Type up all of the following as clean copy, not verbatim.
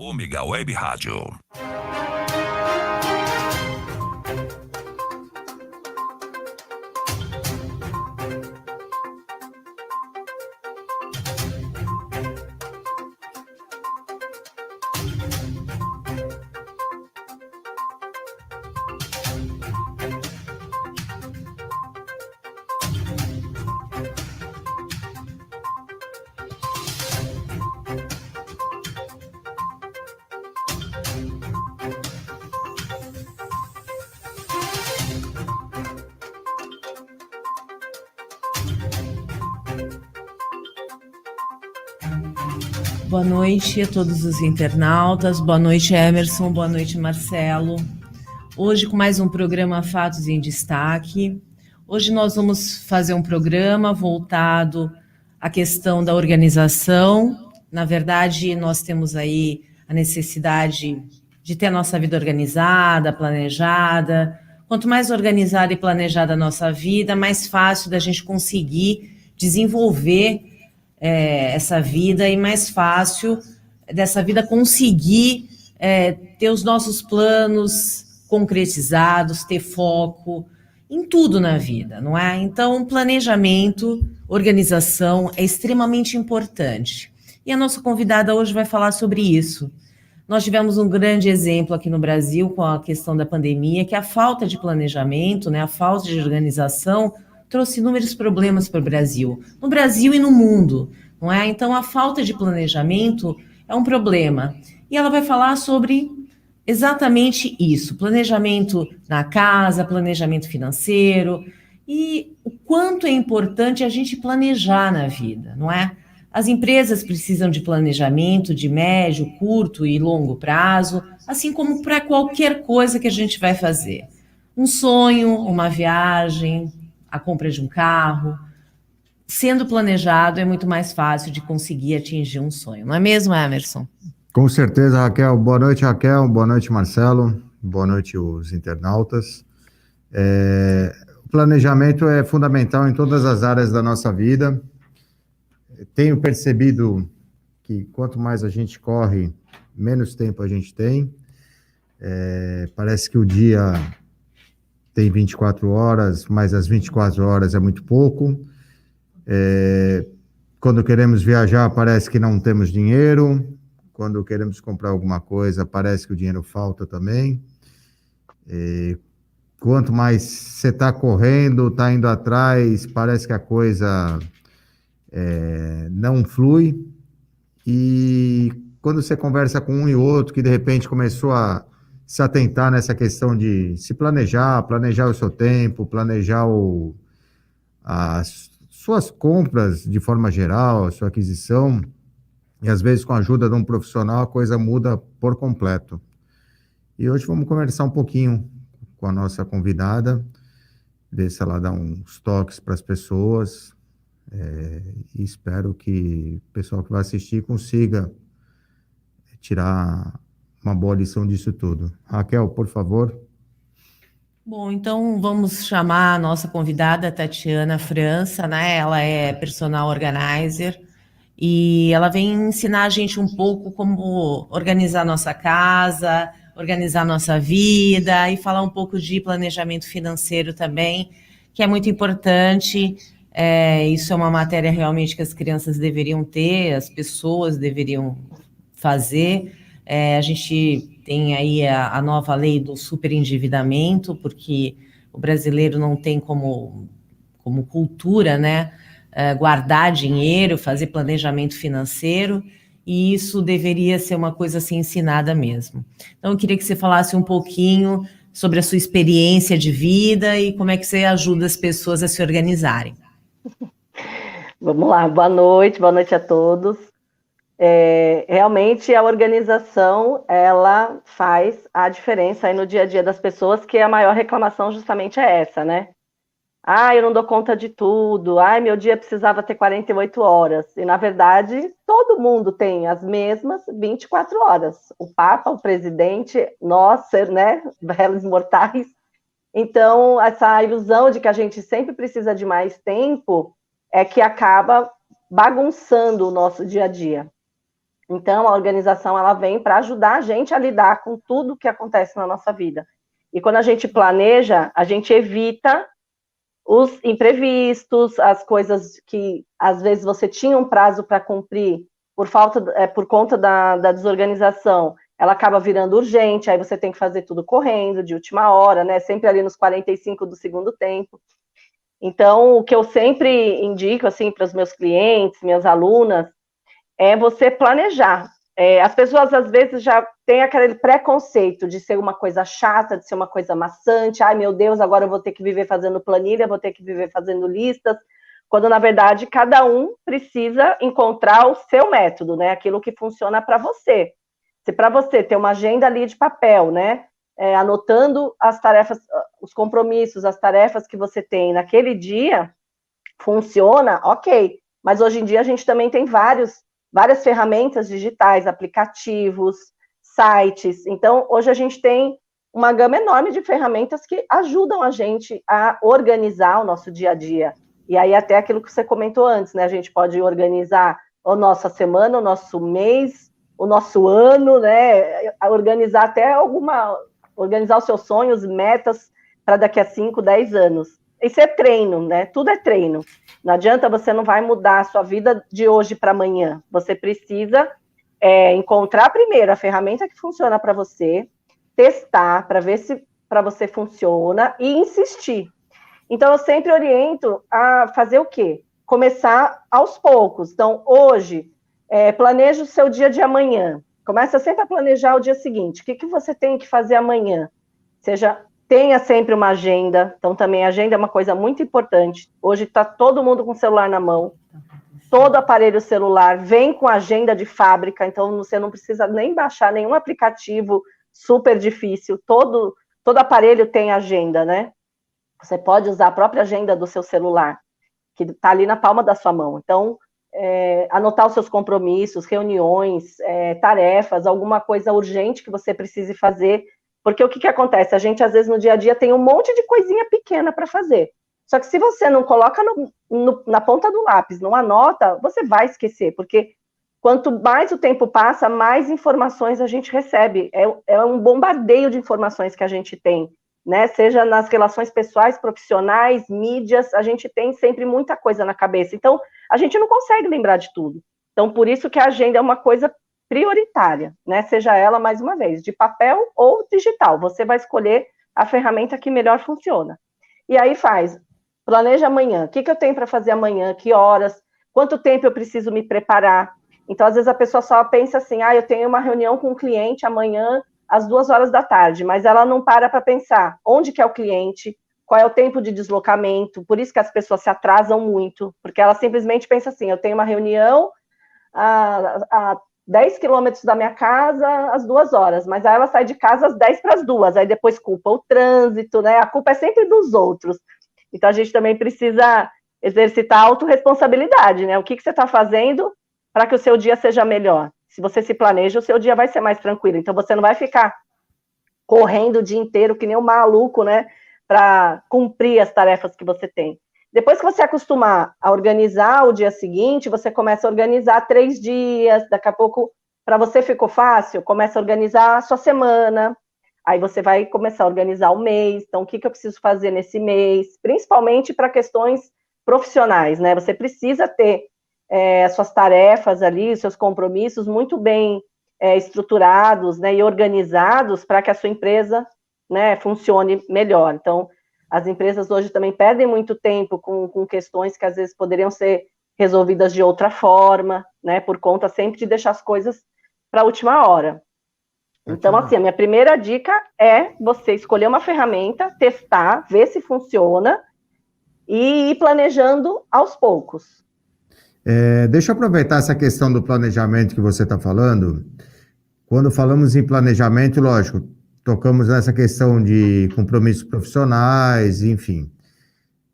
Ômega Web Rádio. Boa noite a todos os internautas, boa noite Emerson, boa noite Marcelo. Hoje com mais um programa Fatos em Destaque. Hoje nós vamos fazer um programa voltado à questão da organização. Na verdade, nós temos aí a necessidade de ter a nossa vida organizada, planejada. Quanto mais organizada e planejada a nossa vida, mais fácil da gente conseguir desenvolver essa vida e mais fácil dessa vida conseguir ter os nossos planos concretizados, ter foco em tudo na vida, não é? Então, planejamento, organização é extremamente importante. E a nossa convidada hoje vai falar sobre isso. Nós tivemos um grande exemplo aqui no Brasil com a questão da pandemia, que a falta de planejamento, né, a falta de organização trouxe inúmeros problemas para o Brasil, no Brasil e no mundo, não é? Então, a falta de planejamento é um problema. E ela vai falar sobre exatamente isso, planejamento na casa, planejamento financeiro, e o quanto é importante a gente planejar na vida, não é? As empresas precisam de planejamento de médio, curto e longo prazo, assim como para qualquer coisa que a gente vai fazer. Um sonho, uma viagem, a compra de um carro, sendo planejado é muito mais fácil de conseguir atingir um sonho, não é mesmo, Emerson? Com certeza, Raquel. Boa noite, Raquel. Boa noite, Marcelo. Boa noite, os internautas. O planejamento é fundamental em todas as áreas da nossa vida. Tenho percebido que quanto mais a gente corre, menos tempo a gente tem. Parece que o dia tem 24 horas, mas as 24 horas é muito pouco. Quando queremos viajar, parece que não temos dinheiro. Quando queremos comprar alguma coisa, parece que o dinheiro falta também. Quanto mais você está correndo, está indo atrás, parece que a coisa não flui. E quando você conversa com um e outro, que de repente começou a se atentar nessa questão de se planejar o seu tempo, planejar as suas compras de forma geral, a sua aquisição, e às vezes com a ajuda de um profissional a coisa muda por completo. E hoje vamos conversar um pouquinho com a nossa convidada, ver se ela dá uns toques para as pessoas, e espero que o pessoal que vai assistir consiga tirar uma boa lição disso tudo. Raquel, por favor. Bom, então vamos chamar a nossa convidada, Tatiana França, né? Ela é personal organizer e ela vem ensinar a gente um pouco como organizar nossa casa, organizar nossa vida e falar um pouco de planejamento financeiro também, que é muito importante. Isso é uma matéria realmente que as crianças deveriam ter, as pessoas deveriam fazer. A gente tem aí a nova lei do superendividamento, porque o brasileiro não tem como cultura, né, guardar dinheiro, fazer planejamento financeiro, e isso deveria ser uma coisa assim ensinada mesmo. Então, eu queria que você falasse um pouquinho sobre a sua experiência de vida e como é que você ajuda as pessoas a se organizarem. Vamos lá, boa noite a todos. Realmente a organização, ela faz a diferença aí no dia a dia das pessoas, que a maior reclamação justamente é essa, né? Eu não dou conta de tudo, meu dia precisava ter 48 horas. E, na verdade, todo mundo tem as mesmas 24 horas. O Papa, o presidente, nós, né, réis mortais. Então, essa ilusão de que a gente sempre precisa de mais tempo é que acaba bagunçando o nosso dia a dia. Então, a organização, ela vem para ajudar a gente a lidar com tudo que acontece na nossa vida. E quando a gente planeja, a gente evita os imprevistos, as coisas que, às vezes, você tinha um prazo para cumprir, por conta da desorganização, ela acaba virando urgente, aí você tem que fazer tudo correndo, de última hora, né? Sempre ali nos 45 do segundo tempo. Então, o que eu sempre indico, assim, para os meus clientes, minhas alunas, é você planejar. As pessoas, às vezes, já têm aquele preconceito de ser uma coisa chata, de ser uma coisa maçante. Ai, meu Deus, agora eu vou ter que viver fazendo planilha, vou ter que viver fazendo listas, quando, na verdade, cada um precisa encontrar o seu método, né? Aquilo que funciona para você. Se para você ter uma agenda ali de papel, né? Anotando as tarefas, os compromissos, as tarefas que você tem naquele dia, funciona, ok. Mas hoje em dia a gente também tem várias ferramentas digitais, aplicativos, sites. Então, hoje a gente tem uma gama enorme de ferramentas que ajudam a gente a organizar o nosso dia a dia. E aí até aquilo que você comentou antes, né? A gente pode organizar a nossa semana, o nosso mês, o nosso ano, né? Organizar até organizar os seus sonhos, metas para daqui a 5, 10 anos. Isso é treino, né? Tudo é treino. Não adianta, você não vai mudar a sua vida de hoje para amanhã. Você precisa encontrar primeiro a ferramenta que funciona para você, testar para ver se para você funciona e insistir. Então, eu sempre oriento a fazer o quê? Começar aos poucos. Então, hoje, planeja o seu dia de amanhã. Começa sempre a planejar o dia seguinte. O que você tem que fazer amanhã? Tenha sempre uma agenda. Então, também a agenda é uma coisa muito importante. Hoje está todo mundo com o celular na mão. Todo aparelho celular vem com agenda de fábrica. Então, você não precisa nem baixar nenhum aplicativo super difícil. Todo aparelho tem agenda, né? Você pode usar a própria agenda do seu celular, que está ali na palma da sua mão. Então, anotar os seus compromissos, reuniões, tarefas, alguma coisa urgente que você precise fazer. Porque o que acontece? A gente, às vezes, no dia a dia, tem um monte de coisinha pequena para fazer. Só que se você não coloca na ponta do lápis, não anota, você vai esquecer. Porque quanto mais o tempo passa, mais informações a gente recebe. É um bombardeio de informações que a gente tem, né? Seja nas relações pessoais, profissionais, mídias, a gente tem sempre muita coisa na cabeça. Então, a gente não consegue lembrar de tudo. Então, por isso que a agenda é uma coisa prioritária, né? Seja ela, mais uma vez, de papel ou digital. Você vai escolher a ferramenta que melhor funciona. E aí planeja amanhã. O que eu tenho para fazer amanhã? Que horas? Quanto tempo eu preciso me preparar? Então, às vezes, a pessoa só pensa assim, eu tenho uma reunião com um cliente amanhã às 2h da tarde, mas ela não para pensar onde que é o cliente, qual é o tempo de deslocamento. Por isso que as pessoas se atrasam muito, porque ela simplesmente pensa assim, eu tenho uma reunião a 10 quilômetros da minha casa às 2h, mas aí ela sai de casa às 1:50, aí depois culpa o trânsito, né? A culpa é sempre dos outros. Então, a gente também precisa exercitar a autorresponsabilidade, né? O que você está fazendo para que o seu dia seja melhor? Se você se planeja, o seu dia vai ser mais tranquilo. Então, você não vai ficar correndo o dia inteiro que nem um maluco, né? Para cumprir as tarefas que você tem. Depois que você acostumar a organizar o dia seguinte, você começa a organizar 3 dias, daqui a pouco, para você ficou fácil, começa a organizar a sua semana, aí você vai começar a organizar o mês, então o que eu preciso fazer nesse mês, principalmente para questões profissionais, né? Você precisa ter as suas tarefas ali, os seus compromissos muito bem estruturados, né, e organizados para que a sua empresa, né, funcione melhor. Então, as empresas hoje também perdem muito tempo com questões que às vezes poderiam ser resolvidas de outra forma, né, por conta sempre de deixar as coisas para a última hora. Então, assim, a minha primeira dica é você escolher uma ferramenta, testar, ver se funciona e ir planejando aos poucos. Deixa eu aproveitar essa questão do planejamento que você está falando. Quando falamos em planejamento, lógico, tocamos nessa questão de compromissos profissionais, enfim.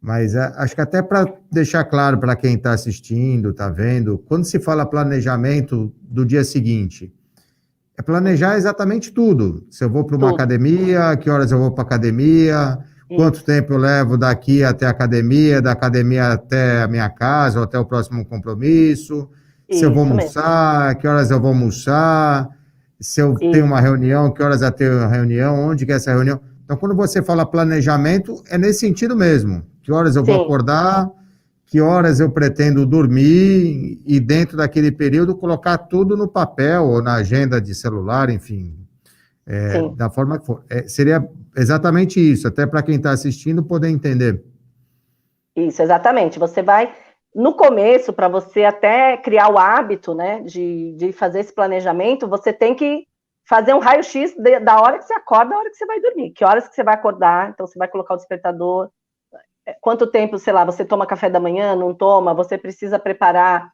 Mas acho que até para deixar claro para quem está assistindo, está vendo, quando se fala planejamento do dia seguinte, é planejar exatamente tudo. Se eu vou para uma academia, que horas eu vou para a academia, quanto tempo eu levo daqui até a academia, da academia até a minha casa, ou até o próximo compromisso. se eu vou Isso mesmo. almoçar, que horas eu vou almoçar, se eu tenho Isso, uma reunião, que horas eu tenho uma reunião, onde que é essa reunião. Então, quando você fala planejamento, é nesse sentido mesmo. Que horas eu vou sim, acordar, que horas eu pretendo dormir e dentro daquele período colocar tudo no papel ou na agenda de celular, enfim, sim. da forma que for. Seria exatamente isso, até para quem está assistindo poder entender. Isso, exatamente. Você vai, no começo, para você até criar o hábito, né, de fazer esse planejamento, você tem que fazer um raio-x da hora que você acorda, da hora que você vai dormir. Que horas que você vai acordar, então você vai colocar o despertador, quanto tempo, sei lá, você toma café da manhã, não toma, você precisa preparar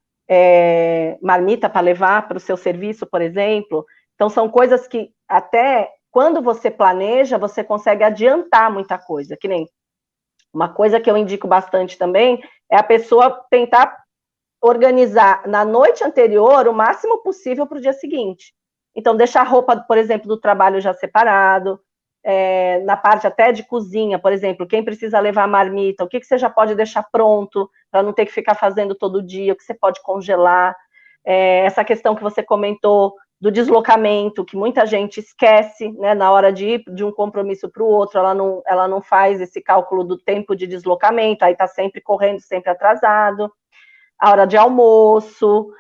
marmita para levar para o seu serviço, por exemplo. Então, são coisas que até quando você planeja, você consegue adiantar muita coisa, que nem uma coisa que eu indico bastante também é a pessoa tentar organizar na noite anterior o máximo possível para o dia seguinte. Então, deixar a roupa, por exemplo, do trabalho já separado, na parte até de cozinha, por exemplo, quem precisa levar marmita, o que você já pode deixar pronto para não ter que ficar fazendo todo dia, o que você pode congelar. Essa questão que você comentou do deslocamento, que muita gente esquece, né, na hora de ir de um compromisso para o outro, ela não faz esse cálculo do tempo de deslocamento, aí está sempre correndo, sempre atrasado. A hora de almoço,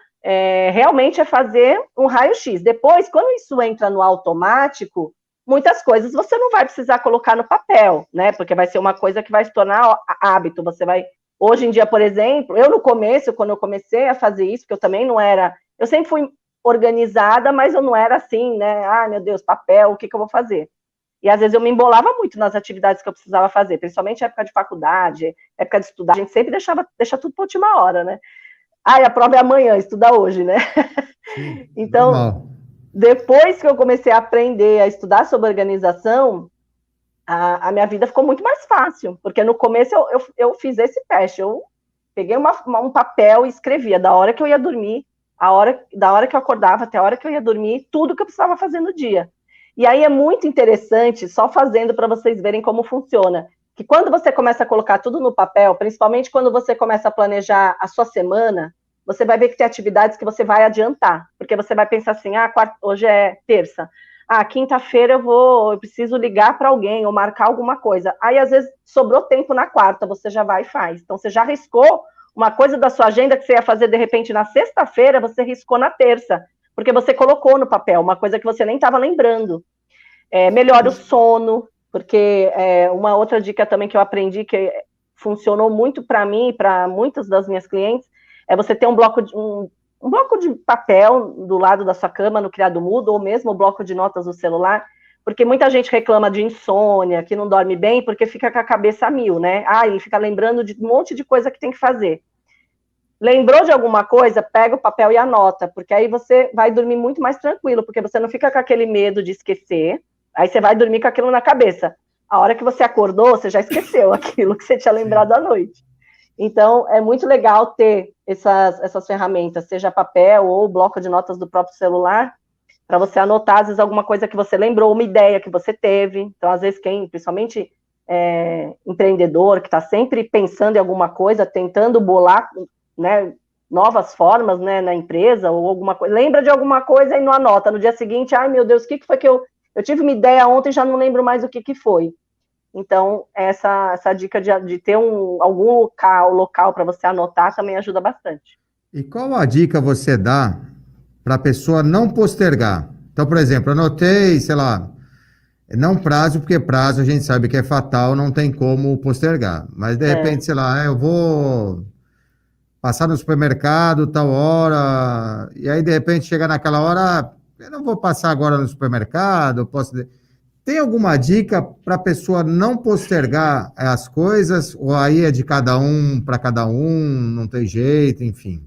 realmente é fazer um raio-x. Depois, quando isso entra no automático, muitas coisas você não vai precisar colocar no papel, né? Porque vai ser uma coisa que vai se tornar hábito. Você vai. Hoje em dia, por exemplo, eu no começo, quando eu comecei a fazer isso, porque eu também não era. Eu sempre fui organizada, mas eu não era assim, né? Ah, meu Deus, papel, o que eu vou fazer? E às vezes eu me embolava muito nas atividades que eu precisava fazer, principalmente época de faculdade, época de estudar. A gente sempre deixa tudo para a última hora, né? Ah, a prova é amanhã, estuda hoje, né? Sim, Então, normal. depois que eu comecei a aprender a estudar sobre organização, a minha vida ficou muito mais fácil, porque no começo eu fiz esse teste, eu peguei um papel e escrevia da hora que eu ia dormir, da hora que eu acordava até a hora que eu ia dormir, tudo que eu precisava fazer no dia. E aí é muito interessante, só fazendo para vocês verem como funciona, que quando você começa a colocar tudo no papel, principalmente quando você começa a planejar a sua semana, você vai ver que tem atividades que você vai adiantar, porque você vai pensar assim, hoje é terça, quinta-feira eu preciso ligar para alguém ou marcar alguma coisa. Aí, às vezes, sobrou tempo na quarta, você já vai e faz. Então, você já riscou uma coisa da sua agenda que você ia fazer, de repente, na sexta-feira, você riscou na terça, porque você colocou no papel, uma coisa que você nem estava lembrando. Melhora o sono, porque uma outra dica também que eu aprendi, que funcionou muito para mim e para muitas das minhas clientes, é você ter um bloco de papel do lado da sua cama, no criado mudo, ou mesmo o bloco de notas do celular, porque muita gente reclama de insônia, que não dorme bem, porque fica com a cabeça a mil, né? E fica lembrando de um monte de coisa que tem que fazer. Lembrou de alguma coisa, pega o papel e anota, porque aí você vai dormir muito mais tranquilo, porque você não fica com aquele medo de esquecer, aí você vai dormir com aquilo na cabeça. A hora que você acordou, você já esqueceu aquilo que você tinha lembrado à noite. Então, é muito legal ter essas ferramentas, seja papel ou bloco de notas do próprio celular, para você anotar, às vezes, alguma coisa que você lembrou, uma ideia que você teve. Então, às vezes, principalmente empreendedor, que está sempre pensando em alguma coisa, tentando bolar, né, novas formas, né, na empresa, ou alguma coisa, lembra de alguma coisa e não anota. No dia seguinte, ai, meu Deus, o que foi que eu tive uma ideia ontem e já não lembro mais o que foi. Então, essa dica de ter algum local para você anotar também ajuda bastante. E qual a dica você dá para a pessoa não postergar? Então, por exemplo, anotei, sei lá, não prazo, porque prazo a gente sabe que é fatal, não tem como postergar. Mas, de repente, sei lá, eu vou passar no supermercado tal hora, e aí, de repente, chega naquela hora, eu não vou passar agora no supermercado, posso... Tem alguma dica para a pessoa não postergar as coisas? Ou aí é de cada um para cada um, não tem jeito, enfim?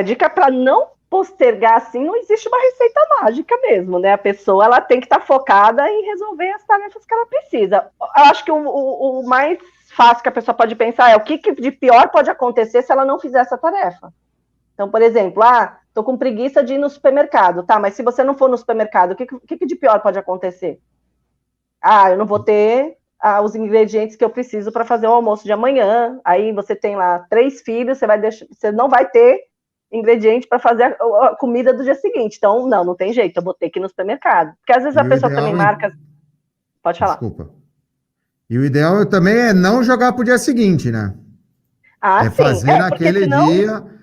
Dica para não postergar assim, não existe uma receita mágica mesmo, né? A pessoa ela tem que estar focada em resolver as tarefas que ela precisa. Eu acho que o mais fácil que a pessoa pode pensar é o que de pior pode acontecer se ela não fizer essa tarefa. Então, por exemplo, tô com preguiça de ir no supermercado, tá? Mas se você não for no supermercado, o que de pior pode acontecer? Eu não vou ter os ingredientes que eu preciso para fazer o almoço de amanhã. Aí você tem lá 3 filhos, você não vai ter ingrediente para fazer a comida do dia seguinte. Então, não tem jeito, eu vou ter que ir no supermercado. Porque às vezes a pessoa também marca... Pode falar. Desculpa. E o ideal também é não jogar para o dia seguinte, né? Ah, é sim. fazer naquele dia...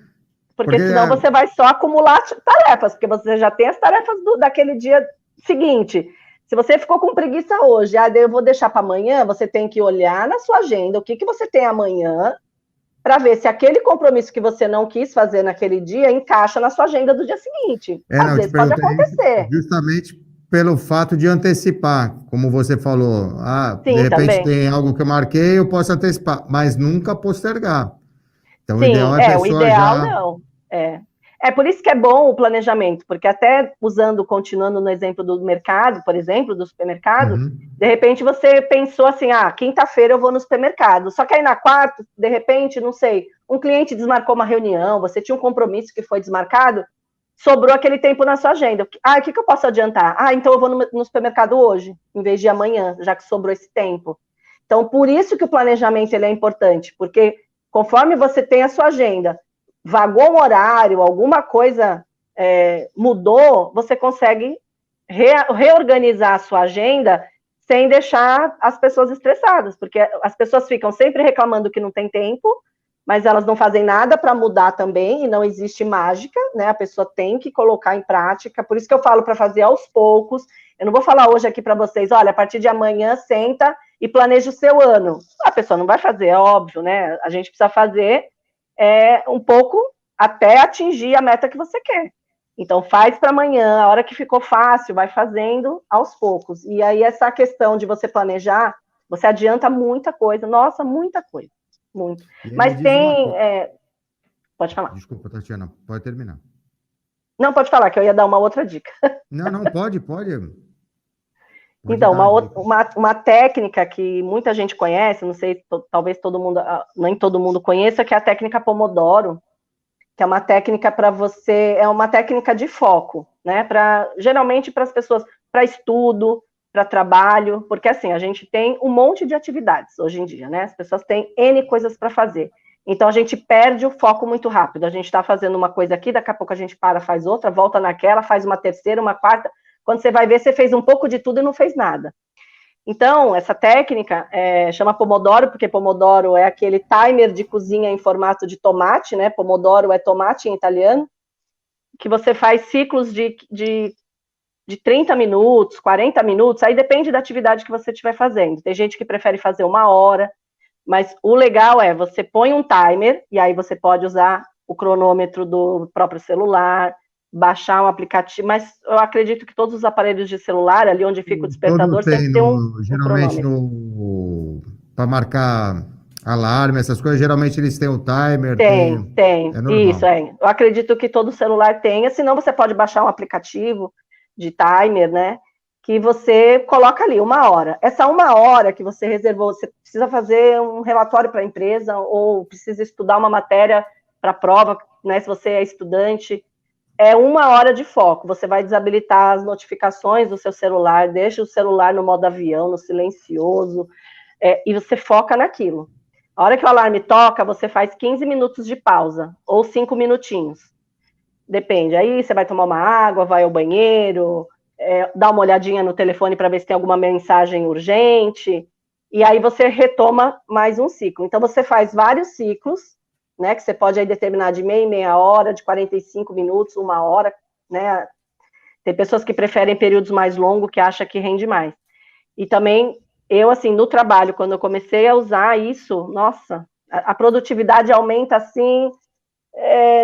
Porque senão você vai só acumular tarefas, porque você já tem as tarefas daquele dia seguinte. Se você ficou com preguiça hoje, eu vou deixar para amanhã, você tem que olhar na sua agenda o que você tem amanhã, para ver se aquele compromisso que você não quis fazer naquele dia encaixa na sua agenda do dia seguinte. Às vezes pode acontecer. Justamente pelo fato de antecipar, como você falou. Sim, de repente também. tem algo que eu marquei, eu posso antecipar, mas nunca postergar. Então, sim, o ideal é a pessoa o ideal já... não. É por isso que é bom o planejamento, porque até continuando no exemplo do mercado, por exemplo, do supermercado, de repente você pensou assim, quinta-feira eu vou no supermercado, só que aí na quarta, de repente, não sei, um cliente desmarcou uma reunião, você tinha um compromisso que foi desmarcado, sobrou aquele tempo na sua agenda. O que eu posso adiantar? Então eu vou no supermercado hoje, em vez de amanhã, já que sobrou esse tempo. Então, por isso que o planejamento ele é importante, porque conforme você tem a sua agenda, vagou um horário, alguma coisa mudou, você consegue reorganizar a sua agenda sem deixar as pessoas estressadas, porque as pessoas ficam sempre reclamando que não tem tempo, mas elas não fazem nada para mudar também, e não existe mágica, né? A pessoa tem que colocar em prática, por isso que eu falo para fazer aos poucos. Eu não vou falar hoje aqui para vocês, olha, a partir de amanhã senta e planeja o seu ano. A pessoa não vai fazer, é óbvio, né? A gente precisa fazer um pouco até atingir a meta que você quer. Então, faz para amanhã, a hora que ficou fácil, vai fazendo aos poucos. E aí, essa questão de você planejar, você adianta muita coisa. Nossa, muita coisa. Muito. Mas tem... Pode falar. Desculpa, Tatiana, pode terminar. Não, pode falar, que eu ia dar uma outra dica. Não, pode. Então, uma técnica que muita gente conhece, não sei, talvez nem todo mundo conheça, que é a técnica Pomodoro, que é uma técnica para você, é uma técnica de foco, né? Geralmente para as pessoas, para estudo, para trabalho, porque assim, a gente tem um monte de atividades hoje em dia, né? As pessoas têm N coisas para fazer. Então a gente perde o foco muito rápido. A gente está fazendo uma coisa aqui, daqui a pouco a gente faz outra, volta naquela, faz uma terceira, uma quarta. Quando você vai ver, você fez um pouco de tudo e não fez nada. Então, essa técnica chama Pomodoro, porque Pomodoro é aquele timer de cozinha em formato de tomate, né? Pomodoro é tomate em italiano, que você faz ciclos de 30 minutos, 40 minutos, aí depende da atividade que você estiver fazendo. Tem gente que prefere fazer 1 hora, mas o legal é, você põe um timer, e aí você pode usar o cronômetro do próprio celular, baixar um aplicativo, mas eu acredito que todos os aparelhos de celular, ali onde fica o despertador, sempre tem geralmente para marcar alarme, essas coisas, geralmente eles têm um timer. Tem. É normal. Isso, Eu acredito que todo celular tenha, senão você pode baixar um aplicativo de timer, né? Que você coloca ali 1 hora. Essa 1 hora que você reservou, você precisa fazer um relatório para a empresa ou precisa estudar uma matéria para a prova, né? Se você é estudante, é 1 hora de foco. Você vai desabilitar as notificações do seu celular, deixa o celular no modo avião, no silencioso, e você foca naquilo. A hora que o alarme toca, você faz 15 minutos de pausa, ou 5 minutinhos. Depende. Aí você vai tomar uma água, vai ao banheiro, dá uma olhadinha no telefone para ver se tem alguma mensagem urgente, e aí você retoma mais um ciclo. Então, você faz vários ciclos, né, que você pode aí determinar de meia hora, de 45 minutos, 1 hora, né? Tem pessoas que preferem períodos mais longos, que acham que rende mais. E também, eu, assim, no trabalho, quando eu comecei a usar isso, nossa, a produtividade aumenta, assim,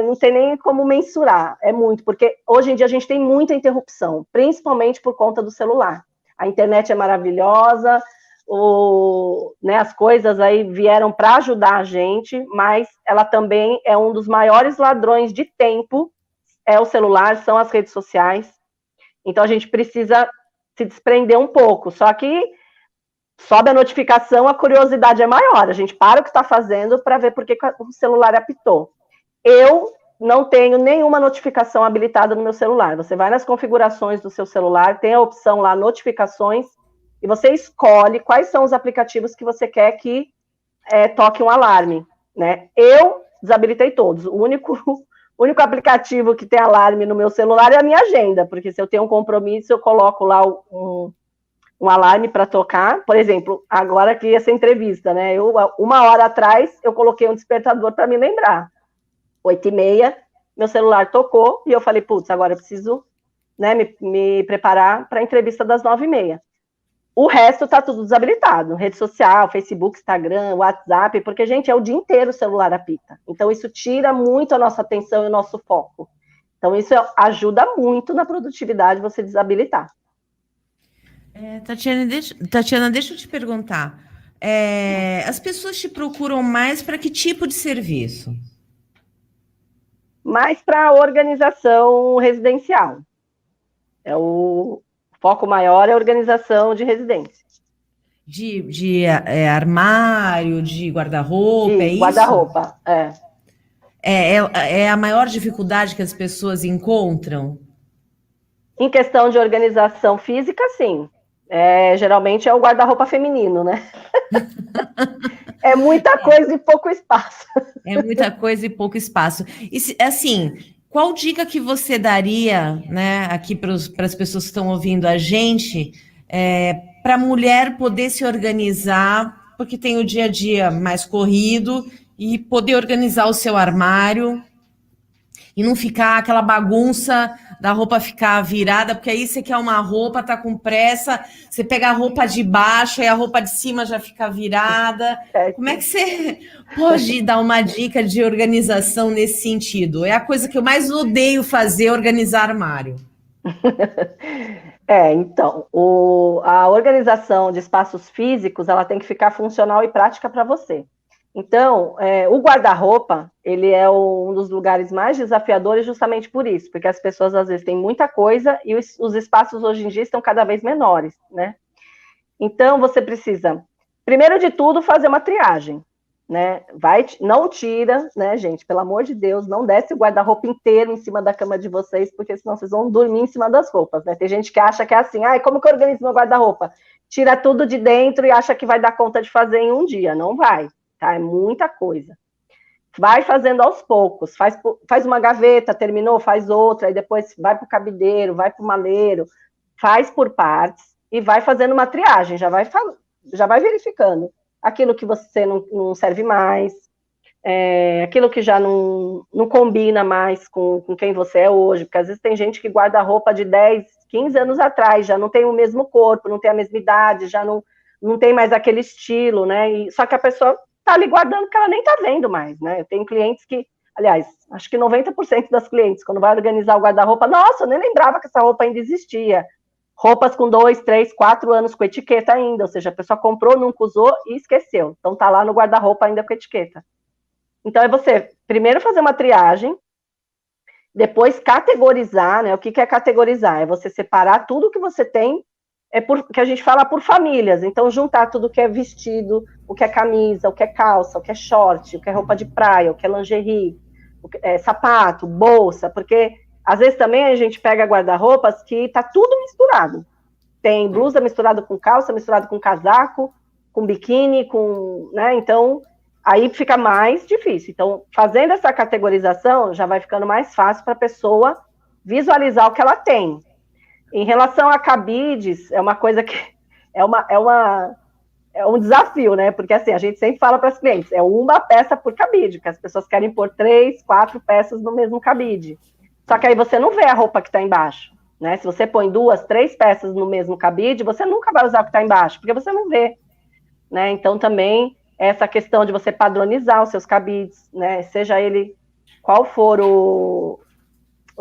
não tem nem como mensurar, é muito, porque hoje em dia a gente tem muita interrupção, principalmente por conta do celular. A internet é maravilhosa, né, as coisas aí vieram para ajudar a gente, mas ela também é um dos maiores ladrões de tempo, é o celular, são as redes sociais, então a gente precisa se desprender um pouco, só que sobe a notificação, a curiosidade é maior, a gente para o que está fazendo para ver por que o celular apitou. Eu não tenho nenhuma notificação habilitada no meu celular. Você vai nas configurações do seu celular, tem a opção lá, notificações, e você escolhe quais são os aplicativos que você quer que toque um alarme, né? Eu desabilitei todos. O único O único aplicativo que tem alarme no meu celular é a minha agenda, porque se eu tenho um compromisso, eu coloco lá um alarme para tocar. Por exemplo, agora que essa entrevista, né? Uma hora atrás, eu coloquei um despertador para me lembrar. 8h30, meu celular tocou e eu falei, putz, agora eu preciso, né, me preparar para a entrevista das 9h30. O resto tá tudo desabilitado, rede social, Facebook, Instagram, WhatsApp, porque, gente, é o dia inteiro o celular apita. Então, isso tira muito a nossa atenção e o nosso foco. Então, isso ajuda muito na produtividade, você desabilitar. Tatiana, deixa eu te perguntar. As pessoas te procuram mais para que tipo de serviço? Mais para organização residencial. O foco maior é a organização de residência. De armário, de guarda-roupa, é isso? Guarda-roupa, É a maior dificuldade que as pessoas encontram? Em questão de organização física, sim. Geralmente é o guarda-roupa feminino, né? É muita coisa e pouco espaço. É muita coisa e pouco espaço. E, assim, qual dica que você daria, né, aqui para as pessoas que estão ouvindo a gente, para a mulher poder se organizar, porque tem o dia a dia mais corrido, e poder organizar o seu armário e não ficar aquela bagunça da roupa ficar virada, porque aí você quer uma roupa, tá com pressa, você pega a roupa de baixo e a roupa de cima já fica virada. Como é que você pode dar uma dica de organização nesse sentido? É a coisa que eu mais odeio fazer, organizar armário. Então, a organização de espaços físicos, ela tem que ficar funcional e prática para você. Então, o guarda-roupa, ele é um dos lugares mais desafiadores justamente por isso, porque as pessoas, às vezes, têm muita coisa e os espaços, hoje em dia, estão cada vez menores, né? Então, você precisa, primeiro de tudo, fazer uma triagem, né? Não tira, né, gente? Pelo amor de Deus, não desce o guarda-roupa inteiro em cima da cama de vocês, porque senão vocês vão dormir em cima das roupas, né? Tem gente que acha que é assim, como que eu organizo meu guarda-roupa? Tira tudo de dentro e acha que vai dar conta de fazer em um dia. Não vai. Tá? É muita coisa. Vai fazendo aos poucos, faz uma gaveta, terminou, faz outra, aí depois vai para o cabideiro, vai para o maleiro, faz por partes e vai fazendo uma triagem, já vai verificando aquilo que você não serve mais, aquilo que já não combina mais com quem você é hoje, porque às vezes tem gente que guarda roupa de 10, 15 anos atrás, já não tem o mesmo corpo, não tem a mesma idade, já não tem mais aquele estilo, né? Só que a pessoa tá ali guardando porque ela nem tá vendo mais, né? Eu tenho clientes que, aliás, acho que 90% das clientes, quando vai organizar o guarda-roupa, nossa, eu nem lembrava que essa roupa ainda existia. Roupas com 2, 3, 4 anos com etiqueta ainda, ou seja, a pessoa comprou, nunca usou e esqueceu. Então tá lá no guarda-roupa ainda com etiqueta. Então é você, primeiro fazer uma triagem, depois categorizar, né? O que é categorizar? É você separar tudo que você tem, que a gente fala por famílias, então juntar tudo que é vestido, o que é camisa, o que é calça, o que é short, o que é roupa de praia, o que é lingerie, o que é sapato, bolsa, porque às vezes também a gente pega guarda-roupas que tá tudo misturado. Tem blusa misturada com calça, misturado com casaco, com biquíni, né? Então, aí fica mais difícil. Então, fazendo essa categorização, já vai ficando mais fácil para a pessoa visualizar o que ela tem. Em relação a cabides, é uma coisa que é um desafio, né? Porque assim, a gente sempre fala para as clientes, é uma peça por cabide, que as pessoas querem pôr 3, 4 peças no mesmo cabide. Só que aí você não vê a roupa que está embaixo, né? Se você põe 2, 3 peças no mesmo cabide, você nunca vai usar o que está embaixo, porque você não vê, né? Então também essa questão de você padronizar os seus cabides, né? Seja ele qual for o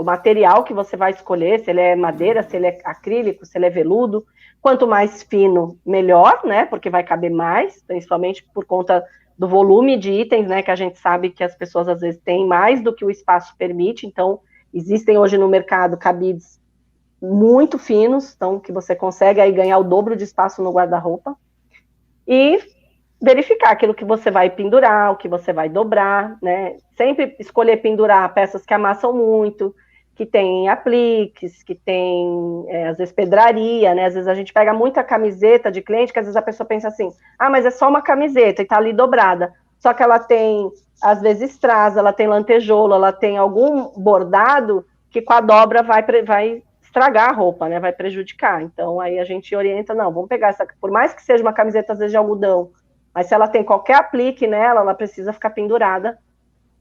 material que você vai escolher, se ele é madeira, se ele é acrílico, se ele é veludo, quanto mais fino, melhor, né, porque vai caber mais, principalmente por conta do volume de itens, né, que a gente sabe que as pessoas às vezes têm mais do que o espaço permite, então existem hoje no mercado cabides muito finos, então que você consegue aí ganhar o dobro de espaço no guarda-roupa, e verificar aquilo que você vai pendurar, o que você vai dobrar, né, sempre escolher pendurar peças que amassam muito, que tem apliques, que tem, às vezes, pedraria, né? Às vezes a gente pega muita camiseta de cliente, que às vezes a pessoa pensa assim, mas é só uma camiseta e tá ali dobrada. só que ela tem, às vezes, strass, ela tem lantejoula, ela tem algum bordado que com a dobra vai estragar a roupa, né? Vai prejudicar. Então, aí a gente orienta, não, vamos pegar essa, por mais que seja uma camiseta, às vezes, de algodão, mas se ela tem qualquer aplique nela, ela precisa ficar pendurada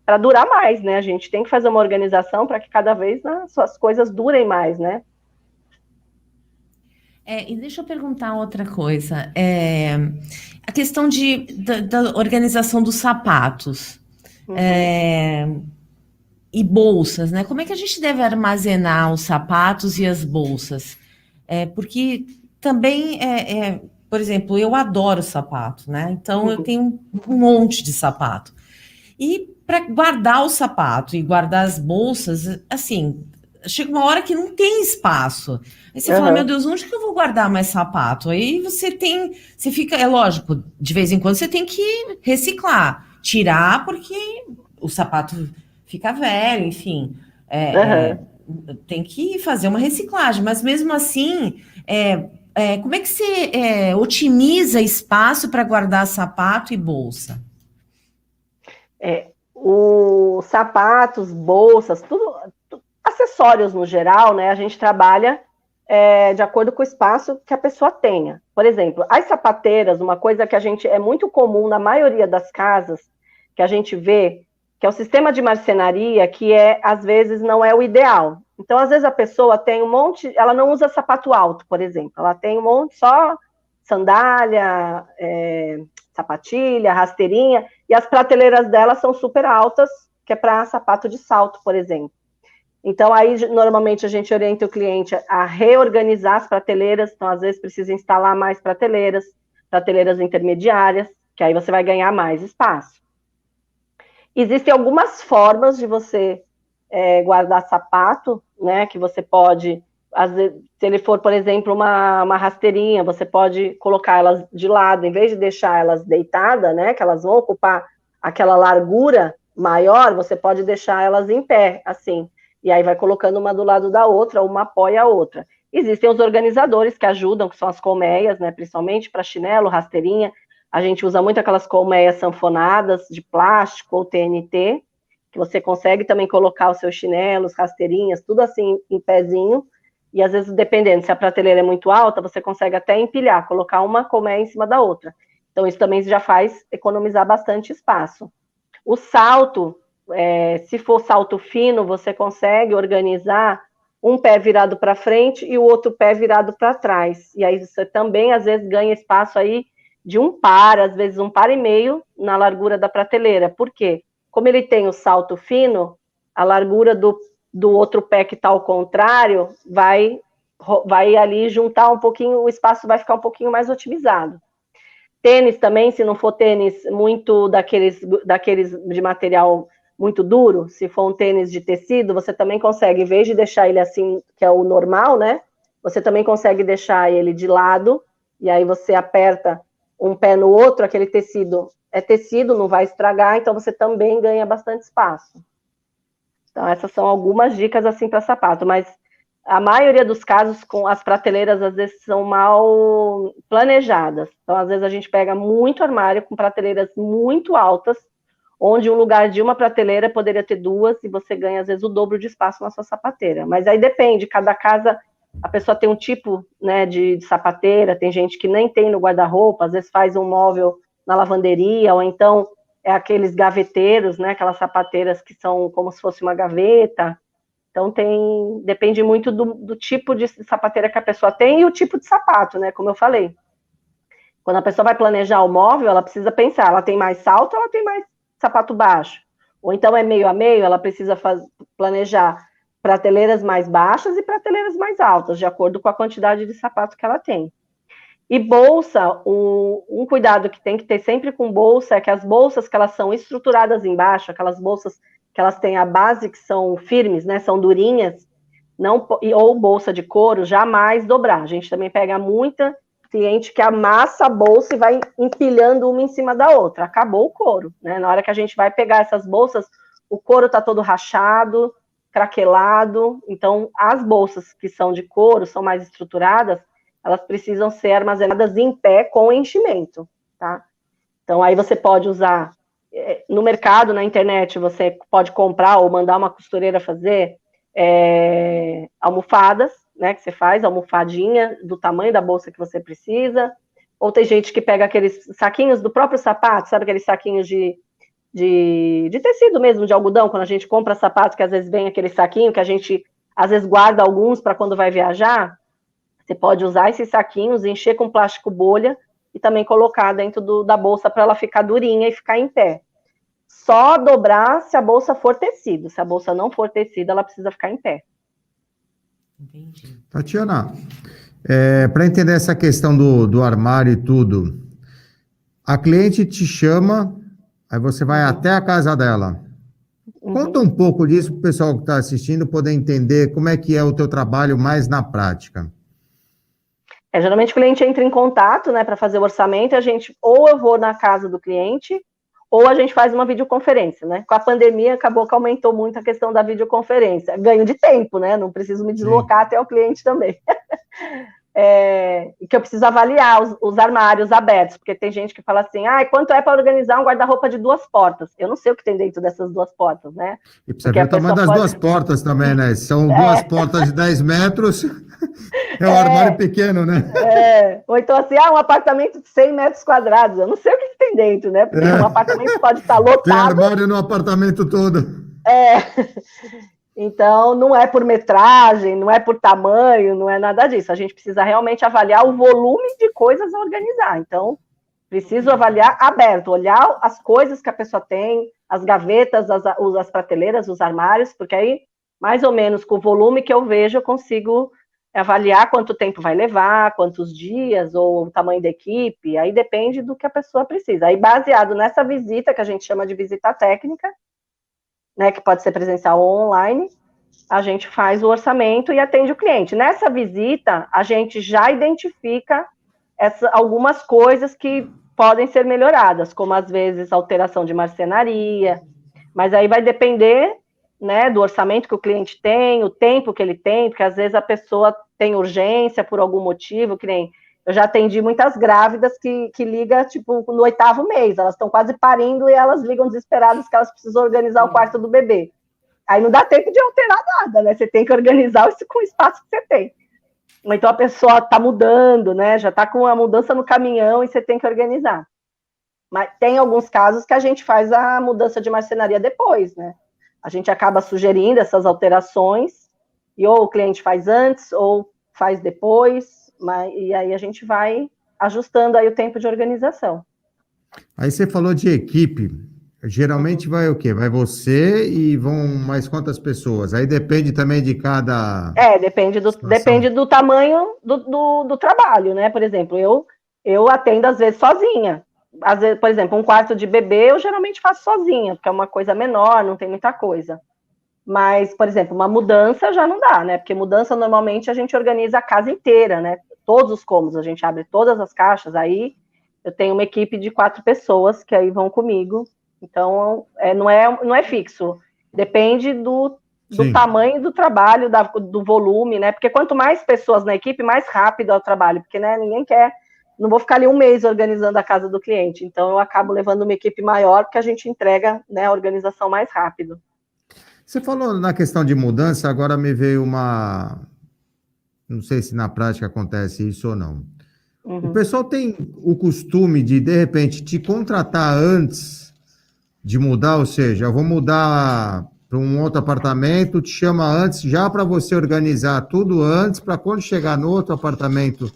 para durar mais, né? A gente tem que fazer uma organização para que cada vez as coisas durem mais, né? E deixa eu perguntar outra coisa. A questão da organização dos sapatos. E bolsas, né? Como é que a gente deve armazenar os sapatos e as bolsas? Porque também, por exemplo, eu adoro sapato, né? Então eu tenho um monte de sapato. E para guardar o sapato e guardar as bolsas, assim, chega uma hora que não tem espaço. Aí você fala, meu Deus, onde que eu vou guardar mais sapato? Aí você fica, é lógico, de vez em quando você tem que reciclar, tirar, porque o sapato fica velho, enfim. Tem que fazer uma reciclagem, mas mesmo assim, como é que você otimiza espaço para guardar sapato e bolsa? Os sapatos, bolsas, tudo, acessórios no geral, né? A gente trabalha de acordo com o espaço que a pessoa tenha. Por exemplo, as sapateiras, uma coisa que é muito comum na maioria das casas, que a gente vê, que é o sistema de marcenaria, que às vezes não é o ideal. Então, às vezes a pessoa tem um monte, ela não usa sapato alto, por exemplo, ela tem um monte só sandália, sapatilha, rasteirinha, e as prateleiras dela são super altas, que é para sapato de salto, por exemplo. Então, aí, normalmente, a gente orienta o cliente a reorganizar as prateleiras, então, às vezes, precisa instalar mais prateleiras intermediárias, que aí você vai ganhar mais espaço. Existem algumas formas de você guardar sapato, né, que você pode, às vezes, se ele for, por exemplo, uma rasteirinha, você pode colocar elas de lado, em vez de deixar elas deitadas, né, que elas vão ocupar aquela largura maior, você pode deixar elas em pé, assim, e aí vai colocando uma do lado da outra, uma apoia a outra. Existem os organizadores que ajudam, que são as colmeias, né, principalmente para chinelo, rasteirinha. A gente usa muito aquelas colmeias sanfonadas de plástico ou TNT, que você consegue também colocar os seus chinelos, rasteirinhas, tudo assim em pezinho, e às vezes, dependendo, se a prateleira é muito alta, você consegue até empilhar, colocar uma colmeia em cima da outra. Então, isso também já faz economizar bastante espaço. O salto, se for salto fino, você consegue organizar um pé virado para frente e o outro pé virado para trás. E aí você também, às vezes, ganha espaço aí de um par, às vezes um par e meio na largura da prateleira. Por quê? Como ele tem o salto fino, a largura do outro pé que está ao contrário vai ali juntar um pouquinho, o espaço vai ficar um pouquinho mais otimizado. Tênis também, se não for tênis muito daqueles de material muito duro, se for um tênis de tecido, você também consegue, em vez de deixar ele assim, que é o normal, né? Você também consegue deixar ele de lado, e aí você aperta um pé no outro, aquele tecido é tecido, não vai estragar, então você também ganha bastante espaço. Então, essas são algumas dicas assim para sapato, mas a maioria dos casos, com as prateleiras, às vezes, são mal planejadas. Então, às vezes, a gente pega muito armário com prateleiras muito altas, onde o lugar de uma prateleira poderia ter duas, e você ganha, às vezes, o dobro de espaço na sua sapateira. Mas aí depende, cada casa, a pessoa tem um tipo, né, de sapateira, tem gente que nem tem no guarda-roupa, às vezes faz um móvel na lavanderia, ou então aqueles gaveteiros, né, aquelas sapateiras que são como se fosse uma gaveta. Então, depende muito do tipo de sapateira que a pessoa tem e o tipo de sapato, né? Como eu falei. Quando a pessoa vai planejar o móvel, ela precisa pensar, ela tem mais salto, ela tem mais sapato baixo. Ou então é meio a meio, ela precisa planejar prateleiras mais baixas e prateleiras mais altas, de acordo com a quantidade de sapato que ela tem. E bolsa, um cuidado que tem que ter sempre com bolsa é que as bolsas que elas são estruturadas embaixo, aquelas bolsas que elas têm a base que são firmes, né, são durinhas, ou bolsa de couro, jamais dobrar. A gente também pega muita cliente que amassa a bolsa e vai empilhando uma em cima da outra. Acabou o couro, né? Na hora que a gente vai pegar essas bolsas, o couro está todo rachado, craquelado. Então, as bolsas que são de couro, são mais estruturadas, elas precisam ser armazenadas em pé com enchimento, tá? Então, aí você pode usar no mercado, na internet, você pode comprar ou mandar uma costureira fazer almofadas, né, que você faz, almofadinha do tamanho da bolsa que você precisa, ou tem gente que pega aqueles saquinhos do próprio sapato, sabe aqueles saquinhos de tecido mesmo, de algodão, quando a gente compra sapato, que às vezes vem aquele saquinho, que a gente às vezes guarda alguns para quando vai viajar, você pode usar esses saquinhos, encher com plástico bolha e também colocar dentro da bolsa para ela ficar durinha e ficar em pé. Só dobrar se a bolsa for tecido. Se a bolsa não for tecido, ela precisa ficar em pé. Entendi. Tatiana, para entender essa questão do armário e tudo, a cliente te chama, aí você vai até a casa dela. Conta um pouco disso para o pessoal que está assistindo poder entender como é que é o teu trabalho mais na prática. Geralmente o cliente entra em contato, né, para fazer o orçamento, ou eu vou na casa do cliente, ou a gente faz uma videoconferência, né? Com a pandemia, acabou que aumentou muito a questão da videoconferência. Ganho de tempo, né? Não preciso me deslocar até o cliente também. E que eu preciso avaliar os armários abertos, porque tem gente que fala assim, quanto é para organizar um guarda-roupa de 2 portas? Eu não sei o que tem dentro dessas 2 portas, né? E precisa ver o tamanho das 2 portas também, né? São 2 portas de 10 metros, é um armário pequeno, né? Ou então assim, um apartamento de 100 metros quadrados, eu não sei o que tem dentro, né? Porque um apartamento pode estar lotado. Tem armário no apartamento todo. Então, não é por metragem, não é por tamanho, não é nada disso. A gente precisa realmente avaliar o volume de coisas a organizar. Então, preciso avaliar aberto, olhar as coisas que a pessoa tem, as gavetas, as prateleiras, os armários, porque aí, mais ou menos, com o volume que eu vejo, eu consigo avaliar quanto tempo vai levar, quantos dias, ou o tamanho da equipe, aí depende do que a pessoa precisa. Aí, baseado nessa visita, que a gente chama de visita técnica, né, que pode ser presencial ou online, a gente faz o orçamento e atende o cliente. Nessa visita, a gente já identifica algumas coisas que podem ser melhoradas, como às vezes alteração de marcenaria, mas aí vai depender, né, do orçamento que o cliente tem, o tempo que ele tem, porque às vezes a pessoa tem urgência por algum motivo, que nem eu já atendi muitas grávidas que ligam, tipo, no 8º mês, elas estão quase parindo e elas ligam desesperadas que elas precisam organizar o quarto do bebê. Aí não dá tempo de alterar nada, né? Você tem que organizar isso com o espaço que você tem. Então a pessoa está mudando, né? Já está com a mudança no caminhão e você tem que organizar. Mas tem alguns casos que a gente faz a mudança de marcenaria depois, né? A gente acaba sugerindo essas alterações e ou o cliente faz antes ou faz depois, e aí a gente vai ajustando aí o tempo de organização. Aí você falou de equipe, geralmente vai o quê? Vai você e vão mais quantas pessoas? Aí depende também de cada... depende do tamanho do trabalho, né? Por exemplo, eu atendo às vezes sozinha. Às vezes, por exemplo, um quarto de bebê eu geralmente faço sozinha, porque é uma coisa menor, não tem muita coisa. Mas, por exemplo, uma mudança já não dá, né? Porque mudança, normalmente, a gente organiza a casa inteira, né? Todos os cômodos, a gente abre todas as caixas, aí eu tenho uma equipe de 4 pessoas que aí vão comigo. Então, não é fixo. Depende do tamanho do trabalho, do volume, né? Porque quanto mais pessoas na equipe, mais rápido é o trabalho. Porque, né, ninguém quer... Não vou ficar ali um mês organizando a casa do cliente. Então, eu acabo levando uma equipe maior, porque a gente entrega, né, a organização mais rápido. Você falou na questão de mudança, agora me veio uma... Não sei se na prática acontece isso ou não. O pessoal tem o costume de repente, te contratar antes de mudar, ou seja, eu vou mudar para um outro apartamento, te chama antes, já para você organizar tudo antes, para quando chegar no outro apartamento,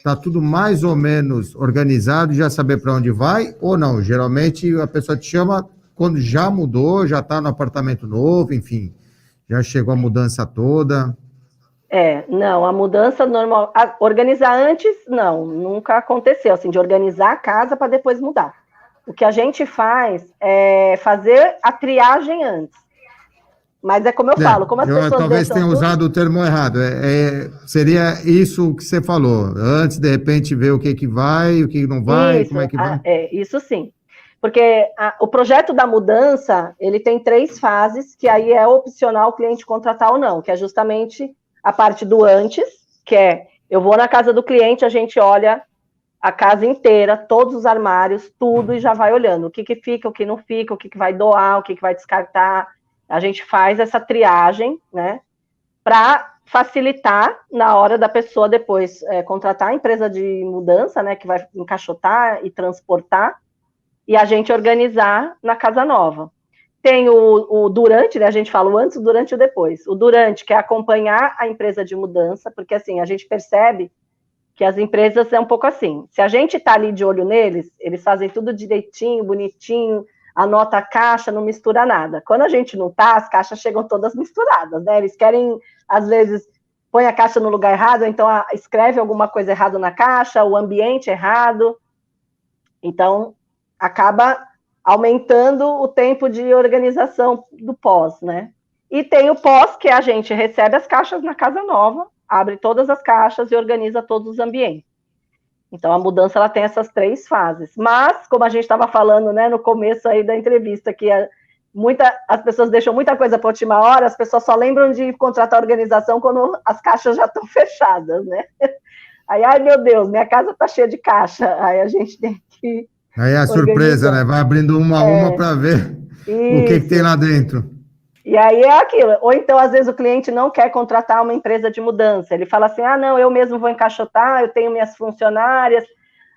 tá tudo mais ou menos organizado, já saber para onde vai, ou não? Geralmente a pessoa te chama quando já mudou, já está no apartamento novo, enfim, já chegou a mudança toda. Não, a mudança normal, organizar antes, não, nunca aconteceu, assim, de organizar a casa para depois mudar. O que a gente faz é fazer a triagem antes. Mas é como eu falo, como as pessoas talvez tenha usado o termo errado. Seria isso que você falou. Antes, de repente, ver o que vai, o que não vai, como é que vai. Isso sim. Porque o projeto da mudança, ele tem 3 fases, que aí é opcional o cliente contratar ou não, que é justamente a parte do antes, que é, eu vou na casa do cliente, a gente olha a casa inteira, todos os armários, tudo, e já vai olhando o que fica, o que não fica, o que vai doar, o que vai descartar. A gente faz essa triagem, né, para facilitar na hora da pessoa depois contratar a empresa de mudança, né, que vai encaixotar e transportar, e a gente organizar na casa nova. Tem o durante, né, a gente fala o antes, o durante e o depois. O durante, que é acompanhar a empresa de mudança, porque assim, a gente percebe que as empresas é um pouco assim, se a gente está ali de olho neles, eles fazem tudo direitinho, bonitinho, anota a caixa, não mistura nada. Quando a gente não tá, as caixas chegam todas misturadas, né? Eles querem, às vezes, põe a caixa no lugar errado, ou então escreve alguma coisa errada na caixa, o ambiente errado. Então, acaba aumentando o tempo de organização do pós, né? E tem o pós, que a gente recebe as caixas na casa nova, abre todas as caixas e organiza todos os ambientes. Então, a mudança ela tem essas 3 fases. Mas, como a gente estava falando, né, no começo aí da entrevista, que as pessoas deixam muita coisa para a última hora, as pessoas só lembram de contratar a organização quando as caixas já estão fechadas, né? Aí, ai meu Deus, minha casa está cheia de caixa. Aí a gente tem que Aí é a surpresa, né? Vai abrindo uma a uma para ver o que tem lá dentro. E aí é aquilo. Ou então, às vezes, o cliente não quer contratar uma empresa de mudança. Ele fala assim, não, eu mesmo vou encaixotar, eu tenho minhas funcionárias.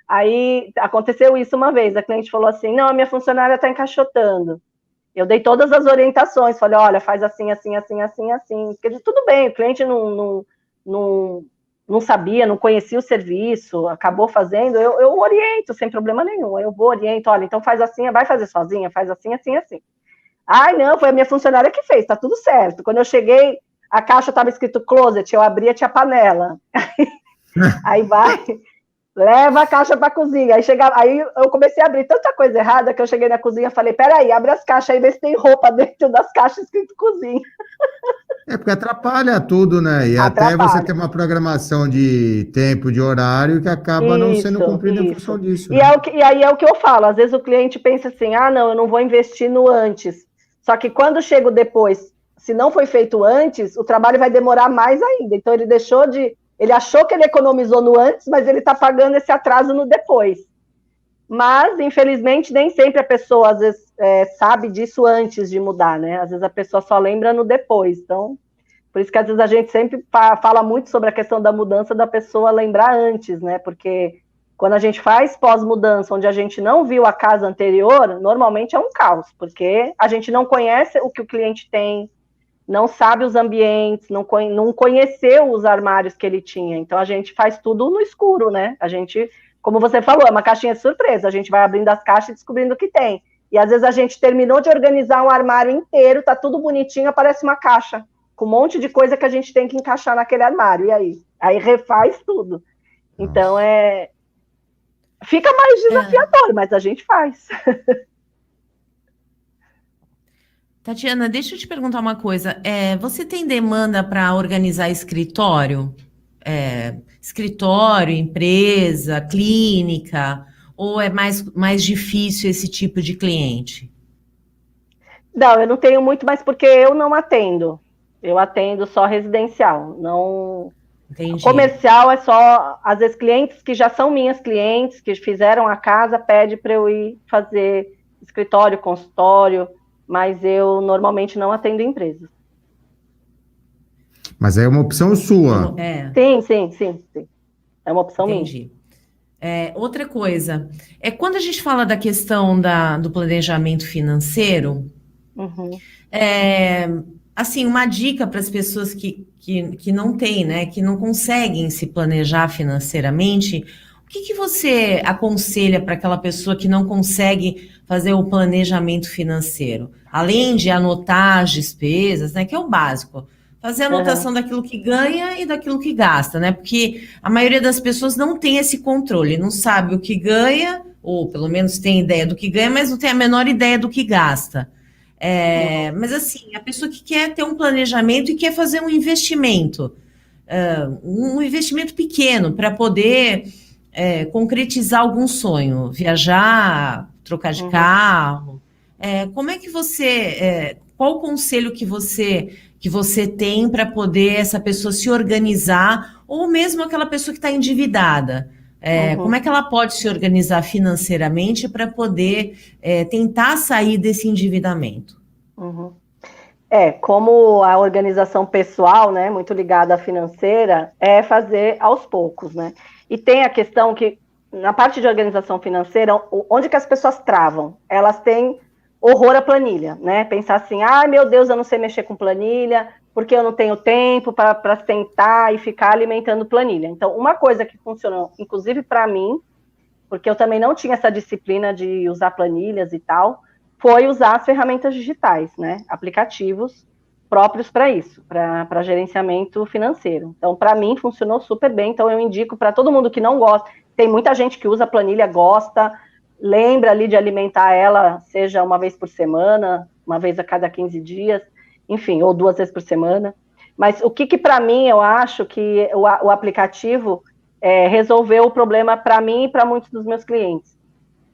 Aí, aconteceu isso uma vez. A cliente falou assim, não, a minha funcionária está encaixotando. Eu dei todas as orientações. Falei, olha, faz assim, assim, assim, assim, assim. Porque tudo bem, o cliente não sabia, não conhecia o serviço, acabou fazendo. Eu oriento, sem problema nenhum. Eu vou, oriento, olha, então faz assim, vai fazer sozinha, faz assim, assim, assim. Ai, não, foi a minha funcionária que fez, tá tudo certo. Quando eu cheguei, a caixa estava escrito closet, eu abria, tinha panela. Aí vai, leva a caixa para a cozinha. Aí eu comecei a abrir tanta coisa errada que eu cheguei na cozinha e falei, peraí, abre as caixas aí, vê se tem roupa dentro das caixas escrito cozinha. É porque atrapalha tudo, né? E até você ter uma programação de tempo, de horário, que acaba não sendo cumprida em função disso. Né? E aí é o que eu falo, às vezes o cliente pensa assim, não, eu não vou investir no antes. Só que quando chego depois, se não foi feito antes, o trabalho vai demorar mais ainda. Então ele achou que ele economizou no antes, mas ele está pagando esse atraso no depois. Mas, infelizmente, nem sempre a pessoa, às vezes, sabe disso antes de mudar, né? Às vezes a pessoa só lembra no depois. Então, por isso que às vezes a gente sempre fala muito sobre a questão da mudança da pessoa lembrar antes, né? Porque quando a gente faz pós-mudança, onde a gente não viu a casa anterior, normalmente é um caos, porque a gente não conhece o que o cliente tem, não sabe os ambientes, não conheceu os armários que ele tinha. Então, a gente faz tudo no escuro, né? A gente, como você falou, é uma caixinha de surpresa. A gente vai abrindo as caixas e descobrindo o que tem. E, às vezes, a gente terminou de organizar um armário inteiro, tá tudo bonitinho, aparece uma caixa com um monte de coisa que a gente tem que encaixar naquele armário. E aí? Aí refaz tudo. Então, fica mais desafiador, mas a gente faz. Tatiana, deixa eu te perguntar uma coisa. Você tem demanda para organizar escritório? Escritório, empresa, clínica? Ou é mais difícil esse tipo de cliente? Não, eu não tenho muito, mas porque eu não atendo. Eu atendo só residencial. Não. Entendi. Comercial é só, às vezes, clientes que já são minhas clientes, que fizeram a casa, pede para eu ir fazer escritório, consultório, mas eu normalmente não atendo empresas. Mas é uma opção sua. Sim. É uma opção minha. Outra coisa, quando a gente fala da questão do planejamento financeiro, assim, uma dica para as pessoas que não têm, né, que não conseguem se planejar financeiramente, o que você aconselha para aquela pessoa que não consegue fazer o planejamento financeiro? Além de anotar as despesas, né, que é o básico, fazer a anotação daquilo que ganha e daquilo que gasta, né? Porque a maioria das pessoas não tem esse controle, não sabe o que ganha, ou pelo menos tem ideia do que ganha, mas não tem a menor ideia do que gasta. Mas assim, a pessoa que quer ter um planejamento e quer fazer um investimento pequeno para poder concretizar algum sonho, viajar, trocar de carro. Como é que qual o conselho que você tem para poder essa pessoa se organizar, ou mesmo aquela pessoa que está endividada? Como é que ela pode se organizar financeiramente para poder tentar sair desse endividamento? Uhum. Como a organização pessoal, né, muito ligada à financeira, é fazer aos poucos, né? E tem a questão que, na parte de organização financeira, onde que as pessoas travam? Elas têm horror à planilha, né? Pensar assim, ai meu Deus, eu não sei mexer com planilha, porque eu não tenho tempo para sentar e ficar alimentando planilha. Então, uma coisa que funcionou, inclusive para mim, porque eu também não tinha essa disciplina de usar planilhas e tal, foi usar as ferramentas digitais, né? Aplicativos próprios para isso, para gerenciamento financeiro. Então, para mim, funcionou super bem. Então, eu indico para todo mundo que não gosta. Tem muita gente que usa a planilha, gosta, lembra ali de alimentar ela, seja uma vez por semana, uma vez a cada 15 dias, enfim, ou 2 vezes por semana. Mas o que para mim, eu acho que o aplicativo resolveu o problema para mim e para muitos dos meus clientes.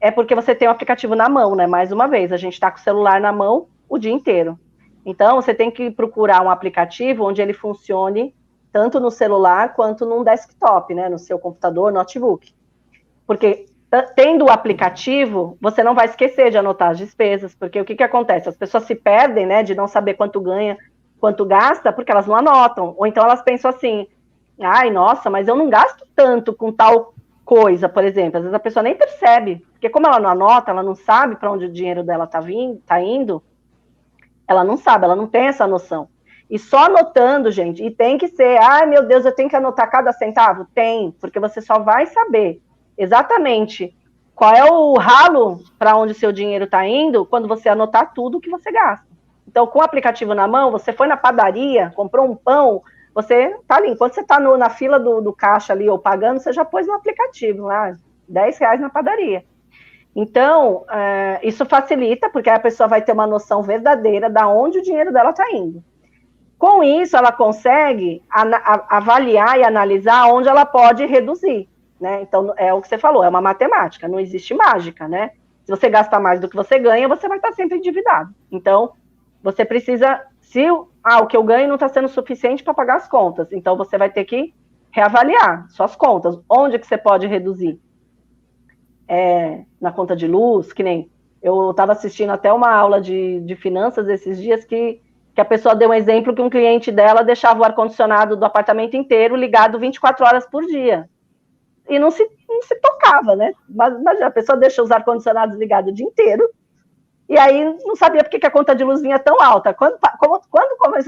É porque você tem o aplicativo na mão, né? Mais uma vez, a gente está com o celular na mão o dia inteiro. Então, você tem que procurar um aplicativo onde ele funcione tanto no celular quanto num desktop, né? No seu computador, notebook. Porque tendo o aplicativo, você não vai esquecer de anotar as despesas, porque o que acontece? As pessoas se perdem, né? De não saber quanto ganha, quanto gasta, porque elas não anotam. Ou então elas pensam assim, ai, nossa, mas eu não gasto tanto com tal coisa, por exemplo. Às vezes a pessoa nem percebe, porque como ela não anota, ela não sabe para onde o dinheiro dela tá indo, ela não sabe, ela não tem essa noção. E só anotando, gente, e tem que ser, ai meu Deus, eu tenho que anotar cada centavo? Tem, porque você só vai saber exatamente qual é o ralo para onde seu dinheiro está indo quando você anotar tudo que você gasta. Então, com o aplicativo na mão, você foi na padaria, comprou um pão, você tá ali, enquanto você está na fila do caixa ali ou pagando, você já pôs no aplicativo, lá, R$10 na padaria. Então, isso facilita, porque a pessoa vai ter uma noção verdadeira de onde o dinheiro dela está indo. Com isso, ela consegue avaliar e analisar onde ela pode reduzir, né? Então, é o que você falou, é uma matemática, não existe mágica, né? Se você gasta mais do que você ganha, você vai estar sempre endividado. Então, você precisa, o que eu ganho não está sendo suficiente para pagar as contas, então você vai ter que reavaliar suas contas. Onde que você pode reduzir? Na conta de luz, que nem eu estava assistindo até uma aula de finanças esses dias que a pessoa deu um exemplo que um cliente dela deixava o ar-condicionado do apartamento inteiro ligado 24 horas por dia. E não se tocava, né? Mas a pessoa deixa os ar-condicionados ligados o dia inteiro, e aí não sabia por que a conta de luz vinha tão alta. Quando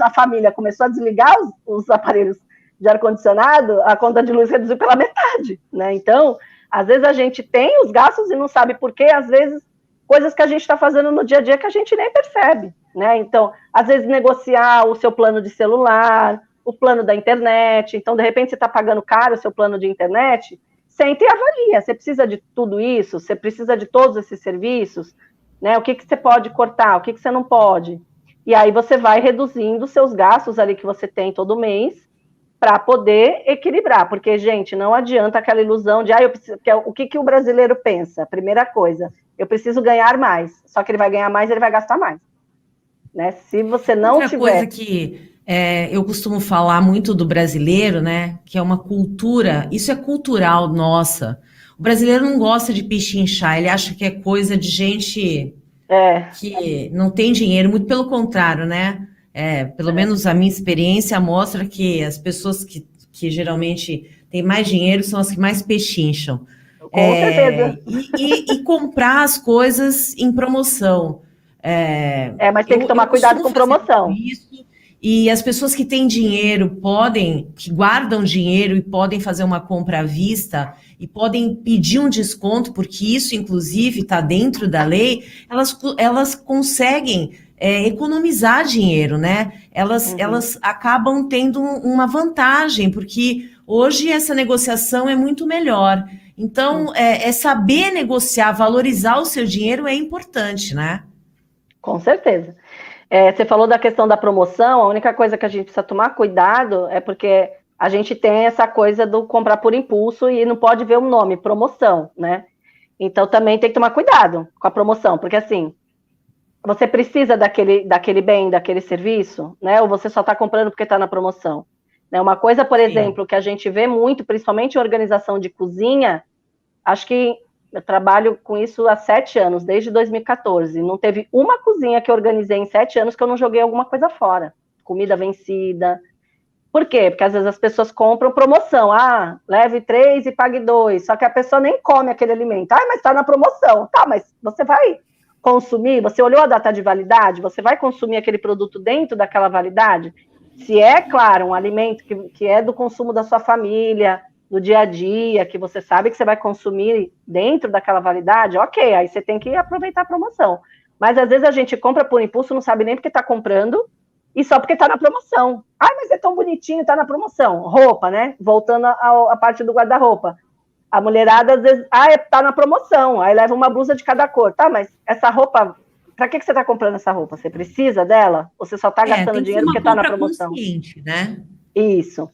a família começou a desligar os aparelhos de ar-condicionado, a conta de luz reduziu pela metade, né? Então, às vezes a gente tem os gastos e não sabe por quê, às vezes coisas que a gente está fazendo no dia a dia que a gente nem percebe, né? Então, às vezes negociar o seu plano de celular, o plano da internet, então de repente você está pagando caro o seu plano de internet, senta e avalia, você precisa de tudo isso, você precisa de todos esses serviços, né? O que você pode cortar, o que você não pode, e aí você vai reduzindo os seus gastos ali que você tem todo mês, para poder equilibrar, porque, gente, não adianta aquela ilusão de, o que o brasileiro pensa? Primeira coisa, eu preciso ganhar mais, só que ele vai ganhar mais, ele vai gastar mais, né? Se você não Outra coisa que eu costumo falar muito do brasileiro, né, que é uma cultura, isso é cultural nossa, o brasileiro não gosta de pichinchar, ele acha que é coisa de gente que não tem dinheiro, muito pelo contrário, né? Pelo menos a minha experiência mostra que as pessoas que geralmente têm mais dinheiro são as que mais pechincham. Com certeza. E comprar as coisas em promoção. Mas tem que tomar cuidado com promoção. Isso, e as pessoas que têm dinheiro que guardam dinheiro e podem fazer uma compra à vista e podem pedir um desconto, porque isso, inclusive, está dentro da lei, elas conseguem economizar dinheiro, né? Elas acabam tendo uma vantagem, porque hoje essa negociação é muito melhor. Então, saber negociar, valorizar o seu dinheiro é importante, né? Com certeza. Você falou da questão da promoção, a única coisa que a gente precisa tomar cuidado é porque a gente tem essa coisa do comprar por impulso e não pode ver o nome, promoção, né? Então, também tem que tomar cuidado com a promoção, porque assim, você precisa daquele bem, daquele serviço, né? Ou você só está comprando porque está na promoção? Né? Uma coisa, por exemplo, que a gente vê muito, principalmente em organização de cozinha, acho que eu trabalho com isso há 7 anos, desde 2014. Não teve uma cozinha que eu organizei em 7 anos que eu não joguei alguma coisa fora. Comida vencida. Por quê? Porque às vezes as pessoas compram promoção. Ah, leve 3 e pague 2. Só que a pessoa nem come aquele alimento. Ah, mas está na promoção. Tá, mas você vai consumir? Você olhou a data de validade? Você vai consumir aquele produto dentro daquela validade? Se é, claro, um alimento que é do consumo da sua família, do dia a dia, que você sabe que você vai consumir dentro daquela validade, ok, aí você tem que aproveitar a promoção. Mas às vezes a gente compra por impulso, não sabe nem porque está comprando, e só porque está na promoção. Ai, mas é tão bonitinho, está na promoção. Roupa, né? Voltando à parte do guarda-roupa. A mulherada, às vezes, está na promoção, aí leva uma blusa de cada cor. Tá, mas essa roupa, para que você está comprando essa roupa? Você precisa dela? Ou você só está gastando dinheiro porque está na promoção? Consciente, né? Isso.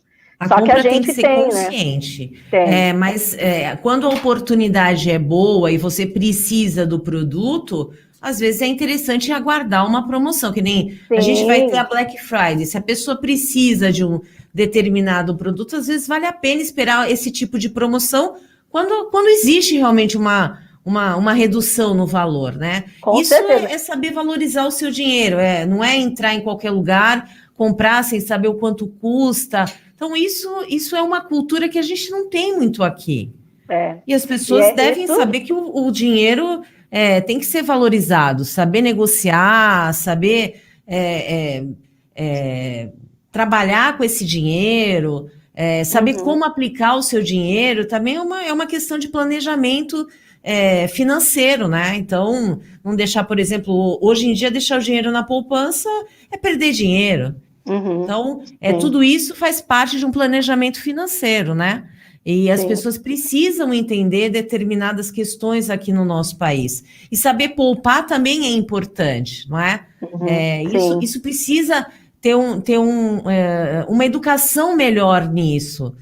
Só que a gente tem que ser consciente. Né? Mas quando a oportunidade é boa e você precisa do produto, às vezes é interessante aguardar uma promoção, que nem a gente vai ter a Black Friday. Se a pessoa precisa de um determinado produto, às vezes vale a pena esperar esse tipo de promoção quando existe realmente uma redução no valor, né? Isso é saber valorizar o seu dinheiro, não é entrar em qualquer lugar, comprar sem saber o quanto custa. Então, isso é uma cultura que a gente não tem muito aqui. E as pessoas devem saber que o dinheiro tem que ser valorizado, saber negociar, saber trabalhar com esse dinheiro, saber como aplicar o seu dinheiro, também é uma questão de planejamento financeiro, né? Então, não deixar, por exemplo, hoje em dia, deixar o dinheiro na poupança é perder dinheiro. Então, tudo isso faz parte de um planejamento financeiro, né? E as pessoas precisam entender determinadas questões aqui no nosso país. E saber poupar também é importante, não é? Isso precisa ter uma educação melhor nisso.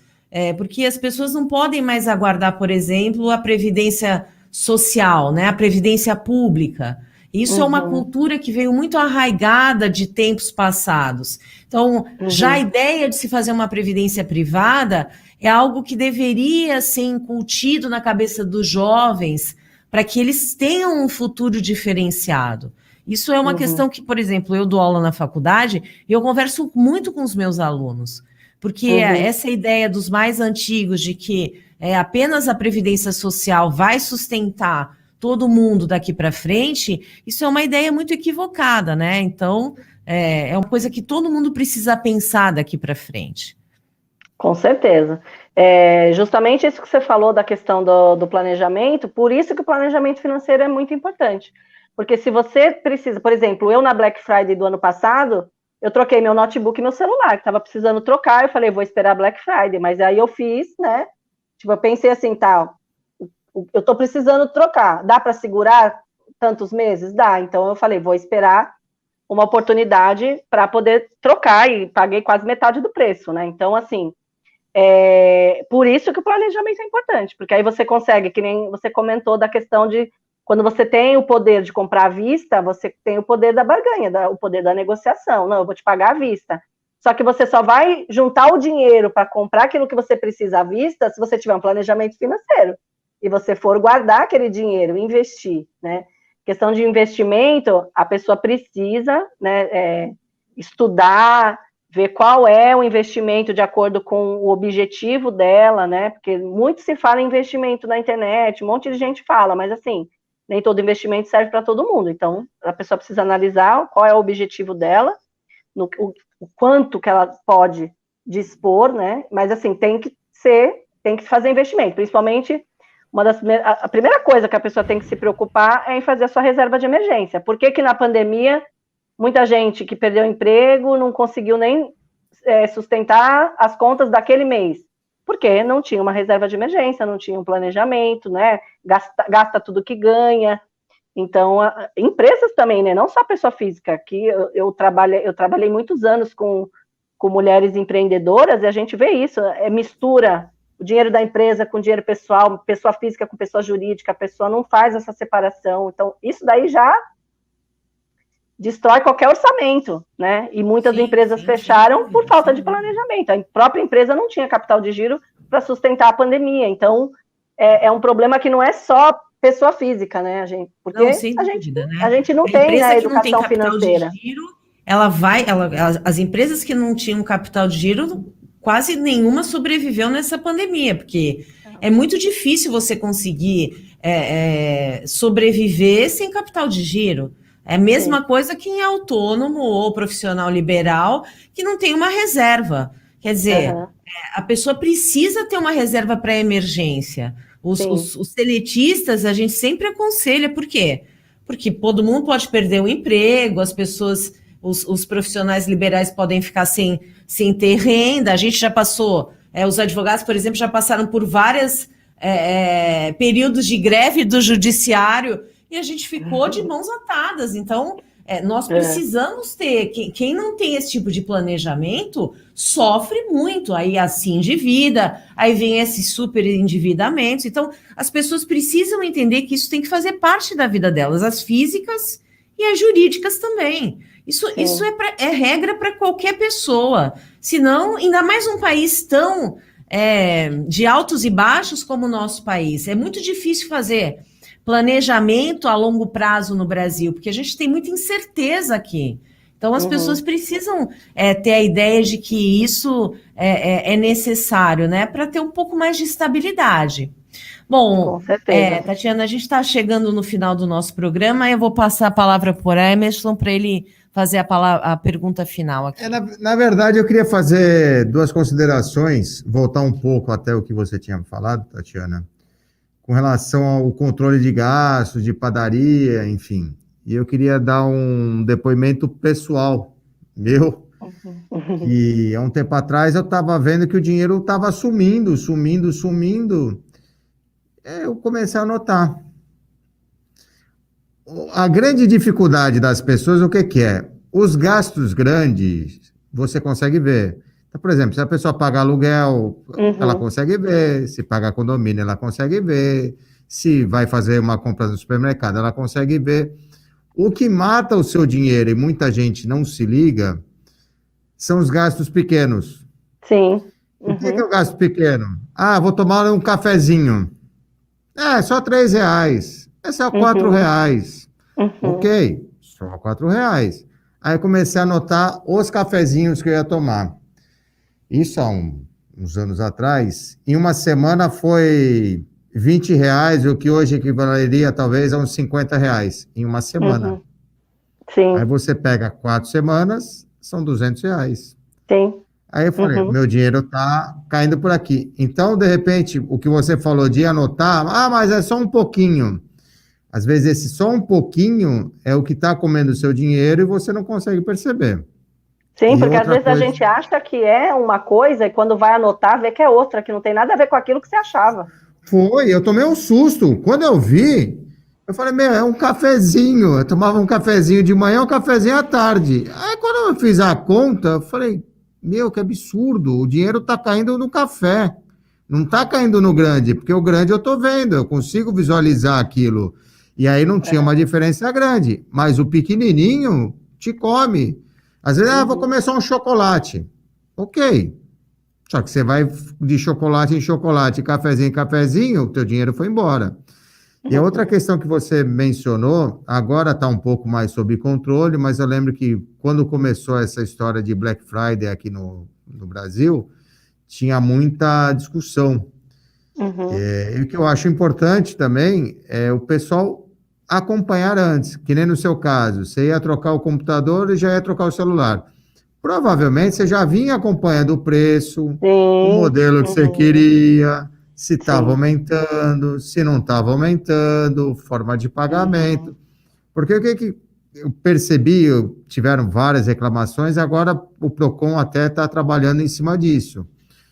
Porque as pessoas não podem mais aguardar, por exemplo, a previdência social, né? A previdência pública. Isso é uma cultura que veio muito arraigada de tempos passados. Então, já a ideia de se fazer uma previdência privada é algo que deveria ser incutido na cabeça dos jovens para que eles tenham um futuro diferenciado. Isso é uma questão que, por exemplo, eu dou aula na faculdade e eu converso muito com os meus alunos, porque essa ideia dos mais antigos de que apenas a previdência social vai sustentar todo mundo daqui para frente, isso é uma ideia muito equivocada, né? Então, é uma coisa que todo mundo precisa pensar daqui para frente. Com certeza. Justamente isso que você falou da questão do planejamento, por isso que o planejamento financeiro é muito importante. Porque se você precisa, por exemplo, eu na Black Friday do ano passado, eu troquei meu notebook e meu celular, que estava precisando trocar, eu falei, vou esperar a Black Friday, mas aí eu fiz, né? Tipo, eu pensei assim, tá, eu estou precisando trocar, dá para segurar tantos meses? Dá, então eu falei, vou esperar uma oportunidade para poder trocar, e paguei quase metade do preço, né? Então, assim, por isso que o planejamento é importante, porque aí você consegue, que nem você comentou da questão de, quando você tem o poder de comprar à vista, você tem o poder da barganha, o poder da negociação. Não, eu vou te pagar à vista. Só que você só vai juntar o dinheiro para comprar aquilo que você precisa à vista se você tiver um planejamento financeiro. E você for guardar aquele dinheiro, investir, né? Questão de investimento, a pessoa precisa, né, estudar, ver qual é o investimento de acordo com o objetivo dela, né? Porque muito se fala em investimento na internet, um monte de gente fala, mas assim, nem todo investimento serve para todo mundo. Então, a pessoa precisa analisar qual é o objetivo dela, o quanto que ela pode dispor, né? Mas assim, tem que fazer investimento, principalmente a primeira coisa que a pessoa tem que se preocupar é em fazer a sua reserva de emergência. Por que na pandemia, muita gente que perdeu o emprego não conseguiu nem sustentar as contas daquele mês? Porque não tinha uma reserva de emergência, não tinha um planejamento, né? Gasta tudo que ganha. Então, empresas também, né? Não só a pessoa física. Aqui eu trabalhei muitos anos com mulheres empreendedoras e a gente vê isso, mistura o dinheiro da empresa com o dinheiro pessoal, pessoa física com pessoa jurídica, a pessoa não faz essa separação. Então, isso daí já destrói qualquer orçamento, né? E muitas empresas fecharam por falta de planejamento. A própria empresa não tinha capital de giro para sustentar a pandemia. Então, é um problema que não é só pessoa física, né, porque Não, sem dúvida, né? a gente não A tem empresa a que não tem educação capital financeira. de giro, as empresas que não tinham capital de giro, quase nenhuma sobreviveu nessa pandemia, porque é muito difícil você conseguir sobreviver sem capital de giro. É a mesma coisa que em autônomo ou profissional liberal que não tem uma reserva. Quer dizer, a pessoa precisa ter uma reserva para emergência. Os seletistas, a gente sempre aconselha, por quê? Porque todo mundo pode perder o emprego, as pessoas, os profissionais liberais podem ficar sem ter renda. A gente já passou, os advogados, por exemplo, já passaram por vários períodos de greve do judiciário e a gente ficou de mãos atadas. Então, nós precisamos ter. Quem não tem esse tipo de planejamento sofre muito. Aí assim endivida, aí vem esses super endividamentos. Então, as pessoas precisam entender que isso tem que fazer parte da vida delas, as físicas e as jurídicas também. Isso é regra para qualquer pessoa. Senão, ainda mais um país tão de altos e baixos como o nosso país, é muito difícil fazer planejamento a longo prazo no Brasil, porque a gente tem muita incerteza aqui. Então, as pessoas precisam ter a ideia de que isso é necessário, né, para ter um pouco mais de estabilidade. Bom, Tatiana, a gente está chegando no final do nosso programa, eu vou passar a palavra para o Emerson para ele fazer a pergunta final aqui. Na verdade, eu queria fazer duas considerações, voltar um pouco até o que você tinha falado, Tatiana, com relação ao controle de gastos, de padaria, enfim. E eu queria dar um depoimento pessoal meu, que há um tempo atrás eu estava vendo que o dinheiro estava sumindo. Eu comecei a notar. A grande dificuldade das pessoas, o que é? Os gastos grandes, você consegue ver. Então, por exemplo, se a pessoa paga aluguel, ela consegue ver. Se paga condomínio, ela consegue ver. Se vai fazer uma compra no supermercado, ela consegue ver. O que mata o seu dinheiro, e muita gente não se liga, são os gastos pequenos. Sim. O que é o gasto pequeno? Vou tomar um cafezinho. Só R$3. É só R$4. Ok, só R$4. Aí comecei a anotar os cafezinhos que eu ia tomar. Isso há uns anos atrás. Em uma semana foi R$20, o que hoje equivaleria talvez a uns R$50 em uma semana. Sim. Aí você pega 4 semanas, são R$200. Sim. Aí eu falei, meu dinheiro está caindo por aqui. Então, de repente, o que você falou de anotar, mas é só um pouquinho. Às vezes, esse só um pouquinho é o que está comendo o seu dinheiro e você não consegue perceber. Sim, porque às vezes a gente acha que é uma coisa e quando vai anotar, vê que é outra, que não tem nada a ver com aquilo que você achava. Eu tomei um susto. Quando eu vi, eu falei, é um cafezinho. Eu tomava um cafezinho de manhã, um cafezinho à tarde. Aí, quando eu fiz a conta, eu falei, que absurdo, o dinheiro está caindo no café, não está caindo no grande, porque o grande eu estou vendo, eu consigo visualizar aquilo. E aí não tinha uma diferença grande, mas o pequenininho te come. Às vezes, vou comer só um chocolate. Ok. Só que você vai de chocolate em chocolate, cafezinho em cafezinho, o teu dinheiro foi embora. E a outra questão que você mencionou, agora está um pouco mais sob controle, mas eu lembro que quando começou essa história de Black Friday aqui no Brasil, tinha muita discussão. E o que eu acho importante também é o pessoal acompanhar antes, que nem no seu caso, você ia trocar o computador e já ia trocar o celular. Provavelmente você já vinha acompanhando o preço, o modelo que você queria, se estava aumentando, se não estava aumentando, forma de pagamento. Porque o que eu percebi, tiveram várias reclamações, agora o Procon até está trabalhando em cima disso.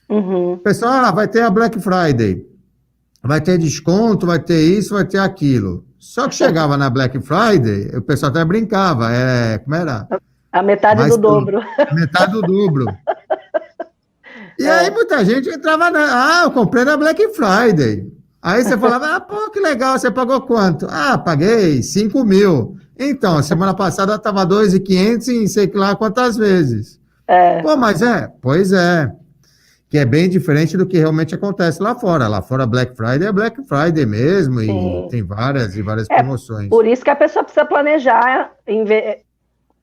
O pessoal, vai ter a Black Friday, vai ter desconto, vai ter isso, vai ter aquilo. Só que chegava na Black Friday, o pessoal até brincava, como era? A metade do dobro. Metade do dobro. E aí muita gente entrava eu comprei na Black Friday. Aí você falava, que legal, você pagou quanto? Paguei 5 mil. Então, semana passada estava 2.500 em sei lá quantas vezes. Mas pois é. que é bem diferente do que realmente acontece lá fora. Lá fora, Black Friday é Black Friday mesmo, Sim. e tem várias e várias promoções. Por isso que a pessoa precisa planejar e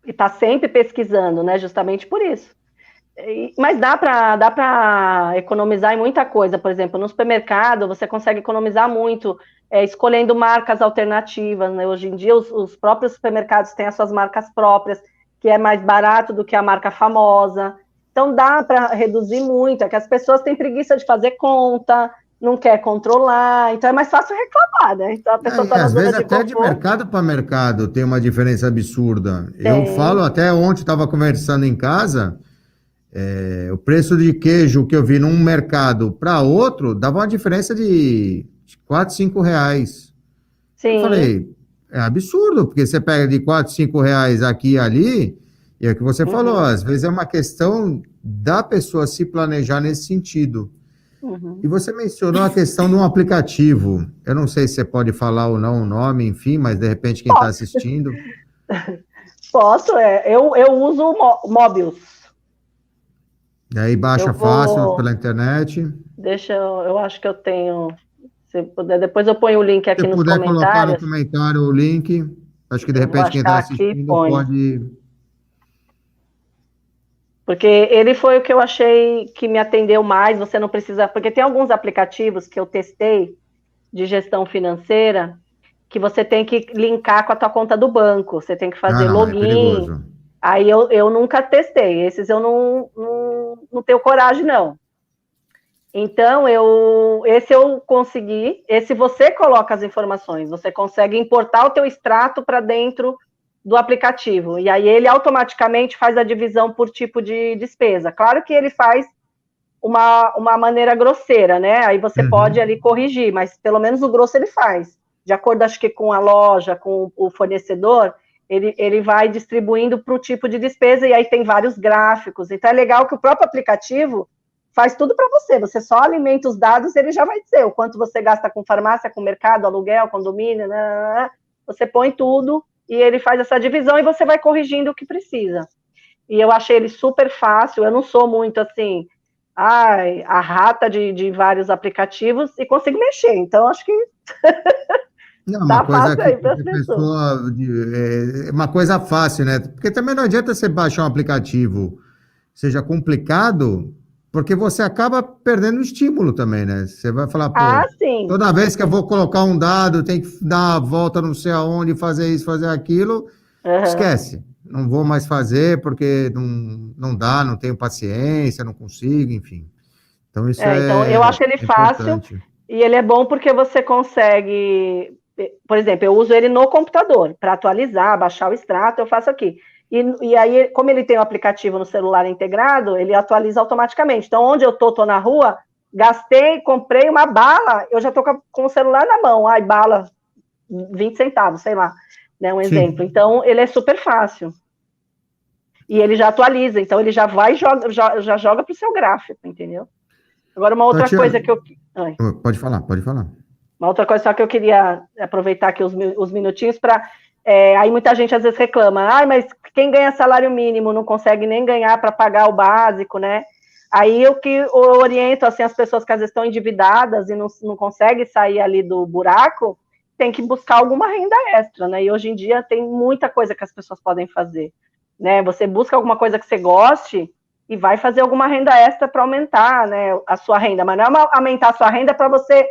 está sempre pesquisando, né? Justamente por isso. Mas dá para economizar em muita coisa. Por exemplo, no supermercado, você consegue economizar muito escolhendo marcas alternativas, né? Hoje em dia, os próprios supermercados têm as suas marcas próprias, que é mais barato do que a marca famosa. Então, dá para reduzir muito. É que as pessoas têm preguiça de fazer conta, não quer controlar, então é mais fácil reclamar, né? Então, a pessoa está na Às zona vezes de até de conforto. mercado para mercado tem uma diferença absurda. Eu Tem. falo, até ontem estava conversando em casa, o preço de queijo que eu vi num mercado para outro dava uma diferença de 4, 5 reais. Eu Sim. falei, é absurdo, porque você pega de 4, 5 reais aqui e ali, e é o que você falou, Uhum. às vezes é uma questão da pessoa se planejar nesse sentido. E Uhum. você mencionou a questão de um aplicativo. Eu não sei se você pode falar ou não o nome, enfim, mas de repente quem está Posso, assistindo. posso, eu uso o Mobius. E aí Eu baixa fácil vou, pela internet. eu acho que eu tenho, se puder, depois eu ponho o link Se aqui nos puder colocar no comentários, comentário o link, acho que de eu vou repente quem está achar aqui e assistindo ponho. pode. Porque ele foi o que eu achei que me atendeu mais, você não precisa, porque tem alguns aplicativos que eu testei de gestão financeira que você tem que linkar com a tua conta do banco, você tem que Ah, fazer não, é login. perigoso. Aí eu nunca testei, esses eu não tenho coragem, não. Então, esse eu consegui, esse você coloca as informações, você consegue importar o teu extrato para dentro do aplicativo, e aí ele automaticamente faz a divisão por tipo de despesa. Claro que ele faz uma maneira grosseira, né? Aí você pode Uhum. ali corrigir, mas pelo menos o grosso ele faz. De acordo, acho que com a loja, com o fornecedor, ele vai distribuindo para o tipo de despesa, e aí tem vários gráficos. Então é legal que o próprio aplicativo faz tudo para você. Você só alimenta os dados, ele já vai dizer o quanto você gasta com farmácia, com mercado, aluguel, condomínio, né? Você põe tudo e ele faz essa divisão e você vai corrigindo o que precisa. E eu achei ele super fácil. Eu não sou muito assim, a rata de vários aplicativos e consigo mexer. Então, acho que Não, uma tá coisa fácil que aí para as qualquer pessoas. pessoa. É uma coisa fácil, né? Porque também não adianta você baixar um aplicativo, seja complicado, porque você acaba perdendo o estímulo também, né? Você vai falar, Ah, pô, sim. toda vez que eu vou colocar um dado, tem que dar uma volta não sei aonde, fazer isso, fazer aquilo, Uhum. esquece. Não vou mais fazer porque não dá, não tenho paciência, não consigo, enfim. Então, isso Então, eu acho ele é fácil importante. e ele é bom porque você consegue. Por exemplo, eu uso ele no computador para atualizar, baixar o extrato, eu faço aqui. E aí, como ele tem o aplicativo no celular integrado, ele atualiza automaticamente. Então, onde eu tô na rua, gastei, comprei uma bala, eu já estou com o celular na mão. Ai, bala, 20 centavos, sei lá, né? Um exemplo. Sim. Então, ele é super fácil. E ele já atualiza, então ele já vai já joga para o seu gráfico, entendeu? Agora, uma outra Tatiana, coisa que eu. Ai, pode falar, pode falar. uma outra coisa só que eu queria aproveitar aqui os minutinhos para. Aí muita gente às vezes reclama, mas quem ganha salário mínimo não consegue nem ganhar para pagar o básico, né? Aí eu oriento assim, as pessoas que às vezes estão endividadas e não conseguem sair ali do buraco, tem que buscar alguma renda extra, né? E hoje em dia tem muita coisa que as pessoas podem fazer, né? Você busca alguma coisa que você goste e vai fazer alguma renda extra para aumentar, né, a sua renda, mas não é aumentar a sua renda para você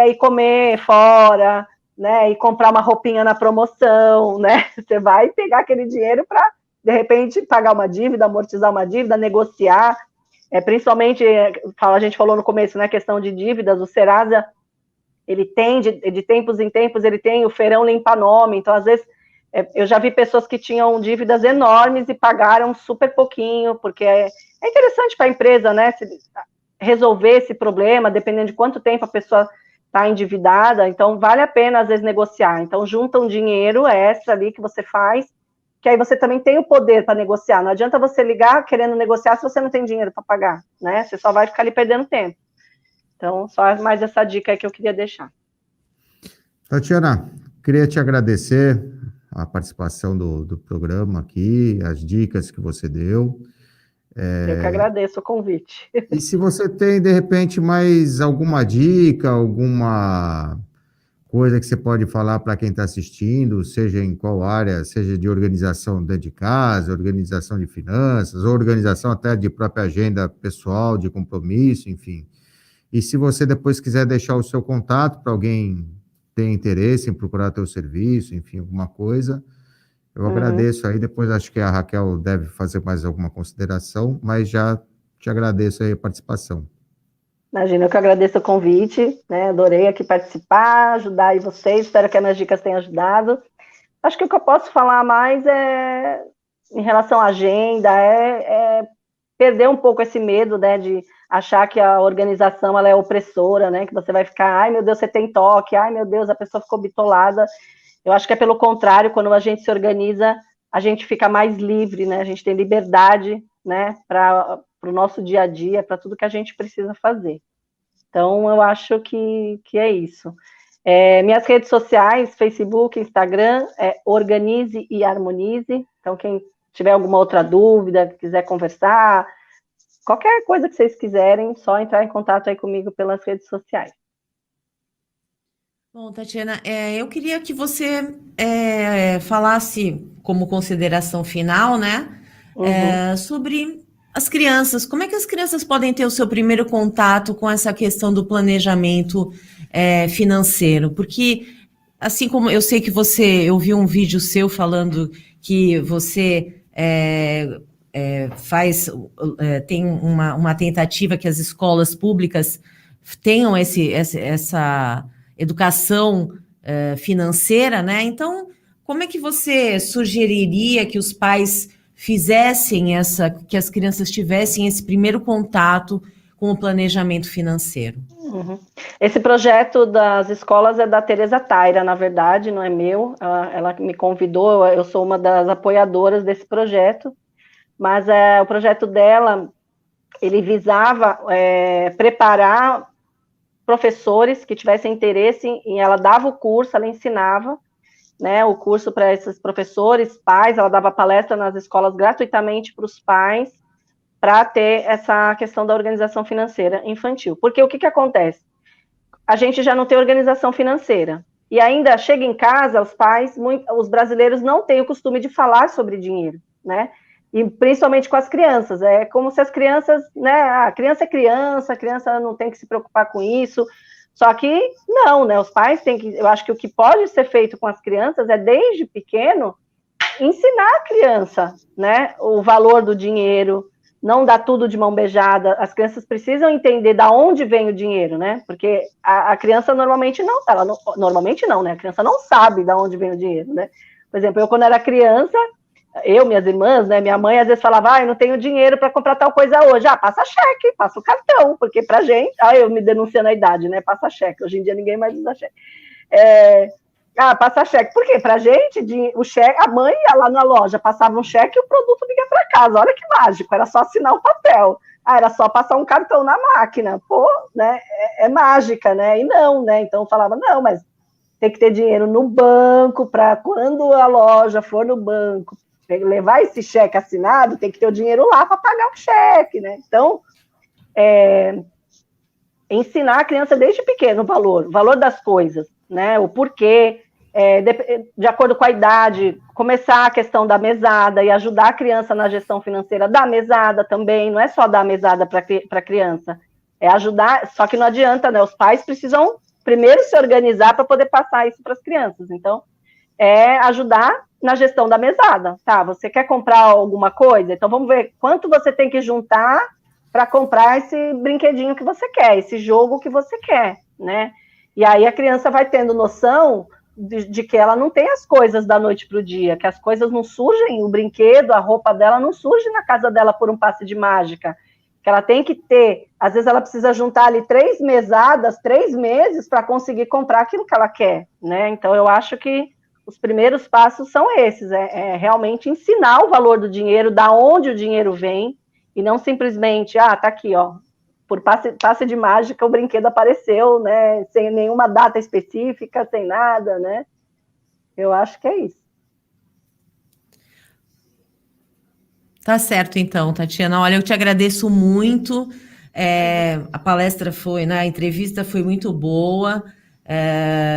ir comer fora, né, e comprar uma roupinha na promoção, né? Você vai pegar aquele dinheiro para, de repente, pagar uma dívida, amortizar uma dívida, negociar. Principalmente, a gente falou no começo, né, questão de dívidas, o Serasa, ele tem, de tempos em tempos, ele tem o feirão limpa-nome, então, às vezes, eu já vi pessoas que tinham dívidas enormes e pagaram super pouquinho, porque é interessante para a empresa, né, resolver esse problema, dependendo de quanto tempo a pessoa está endividada, então vale a pena, às vezes, negociar. Então, junta um dinheiro extra ali que você faz, que aí você também tem o poder para negociar. Não adianta você ligar querendo negociar se você não tem dinheiro para pagar, né? Você só vai ficar ali perdendo tempo. Então, só mais essa dica aí que eu queria deixar. Tatiana, queria te agradecer a participação do programa aqui, as dicas que você deu. Eu que agradeço o convite. E se você tem, de repente, mais alguma dica, alguma coisa que você pode falar para quem está assistindo, seja em qual área, seja de organização dentro de casa, organização de finanças, ou organização até de própria agenda pessoal, de compromisso, enfim. E se você depois quiser deixar o seu contato para alguém ter interesse em procurar teu serviço, enfim, alguma coisa, eu agradeço aí. Depois acho que a Raquel deve fazer mais alguma consideração, mas já te agradeço aí a participação. Imagina, eu que agradeço o convite, né? Adorei aqui participar, ajudar aí vocês, espero que as minhas dicas tenham ajudado. Acho que o que eu posso falar mais é, em relação à agenda, é perder um pouco esse medo, né, de achar que a organização ela é opressora, né, que você vai ficar, ai meu Deus, você tem toque, ai meu Deus, a pessoa ficou bitolada. Eu acho que é pelo contrário, quando a gente se organiza, a gente fica mais livre, né, a gente tem liberdade, né, para o nosso dia a dia, para tudo que a gente precisa fazer. Então, eu acho que é isso. Minhas redes sociais, Facebook, Instagram, Organize e Harmonize. Então, quem tiver alguma outra dúvida, quiser conversar, qualquer coisa que vocês quiserem, só entrar em contato aí comigo pelas redes sociais. Bom, Tatiana, eu queria que você falasse como consideração final, né, sobre as crianças. Como é que as crianças podem ter o seu primeiro contato com essa questão do planejamento financeiro? Porque, assim como eu sei que eu vi um vídeo seu falando que você tem uma tentativa que as escolas públicas tenham essa educação financeira, né? Então, como é que você sugeriria que os pais fizessem que as crianças tivessem esse primeiro contato com o planejamento financeiro? Esse projeto das escolas é da Tereza Taira, na verdade, não é meu. Ela me convidou, eu sou uma das apoiadoras desse projeto, mas o projeto dela, ele visava preparar professores que tivessem interesse ela dava o curso, ela ensinava, né, o curso para esses professores, pais, ela dava palestra nas escolas gratuitamente para os pais, para ter essa questão da organização financeira infantil. Porque o que acontece? A gente já não tem organização financeira, e ainda chega em casa, os pais, os brasileiros não têm o costume de falar sobre dinheiro, né, e principalmente com as crianças, é como se as crianças, né, a criança é criança, a criança não tem que se preocupar com isso, só que não, né, os pais têm que, eu acho que o que pode ser feito com as crianças é, desde pequeno, ensinar a criança, né, o valor do dinheiro, não dar tudo de mão beijada, as crianças precisam entender de onde vem o dinheiro, né, porque a criança normalmente não, né, a criança não sabe de onde vem o dinheiro, né, por exemplo, eu quando era criança, minhas irmãs, né, minha mãe às vezes falava, não tenho dinheiro para comprar tal coisa hoje, passa cheque, passa o cartão, porque pra gente, eu me denunciando a idade, né, passa cheque, hoje em dia ninguém mais usa cheque, passa cheque, por quê? Pra gente, o cheque, a mãe ia lá na loja, passava um cheque e o produto vinha para casa, olha que mágico, era só assinar o papel, era só passar um cartão na máquina, pô, né, é mágica, né, e não, né, então eu falava, não, mas tem que ter dinheiro no banco, para quando a loja for no banco, levar esse cheque assinado, tem que ter o dinheiro lá para pagar o cheque, né? Então, ensinar a criança desde pequeno o valor das coisas, né? O porquê, de acordo com a idade, começar a questão da mesada e ajudar a criança na gestão financeira da mesada também, não é só dar mesada para a criança, é ajudar, só que não adianta, né? Os pais precisam primeiro se organizar para poder passar isso para as crianças, então, ajudar na gestão da mesada, tá? Você quer comprar alguma coisa? Então vamos ver quanto você tem que juntar para comprar esse brinquedinho que você quer, esse jogo que você quer, né? E aí a criança vai tendo noção de que ela não tem as coisas da noite para o dia, que as coisas não surgem, o brinquedo, a roupa dela não surge na casa dela por um passe de mágica, que ela tem que ter, às vezes ela precisa juntar ali 3 mesadas, 3 meses para conseguir comprar aquilo que ela quer, né? Então eu acho que os primeiros passos são esses, realmente ensinar o valor do dinheiro, da onde o dinheiro vem, e não simplesmente, tá aqui, ó, por passe de mágica o brinquedo apareceu, né, sem nenhuma data específica, sem nada, né, eu acho que é isso. Tá certo, então, Tatiana. Olha, eu te agradeço muito. A palestra foi, né, a entrevista foi muito boa.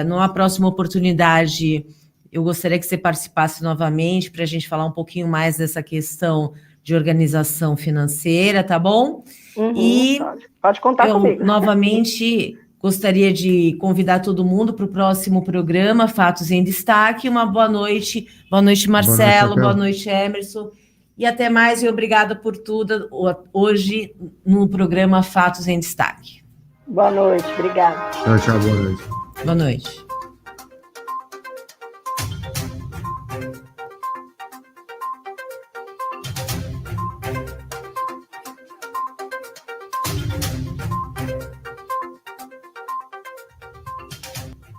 Numa próxima oportunidade, eu gostaria que você participasse novamente para a gente falar um pouquinho mais dessa questão de organização financeira, tá bom? E pode contar comigo. Novamente gostaria de convidar todo mundo para o próximo programa Fatos em Destaque. Uma boa noite. Boa noite, Marcelo. Boa noite, Emerson. E até mais, e obrigada por tudo hoje no programa Fatos em Destaque. Boa noite, obrigada. Tchau, boa noite. Boa noite.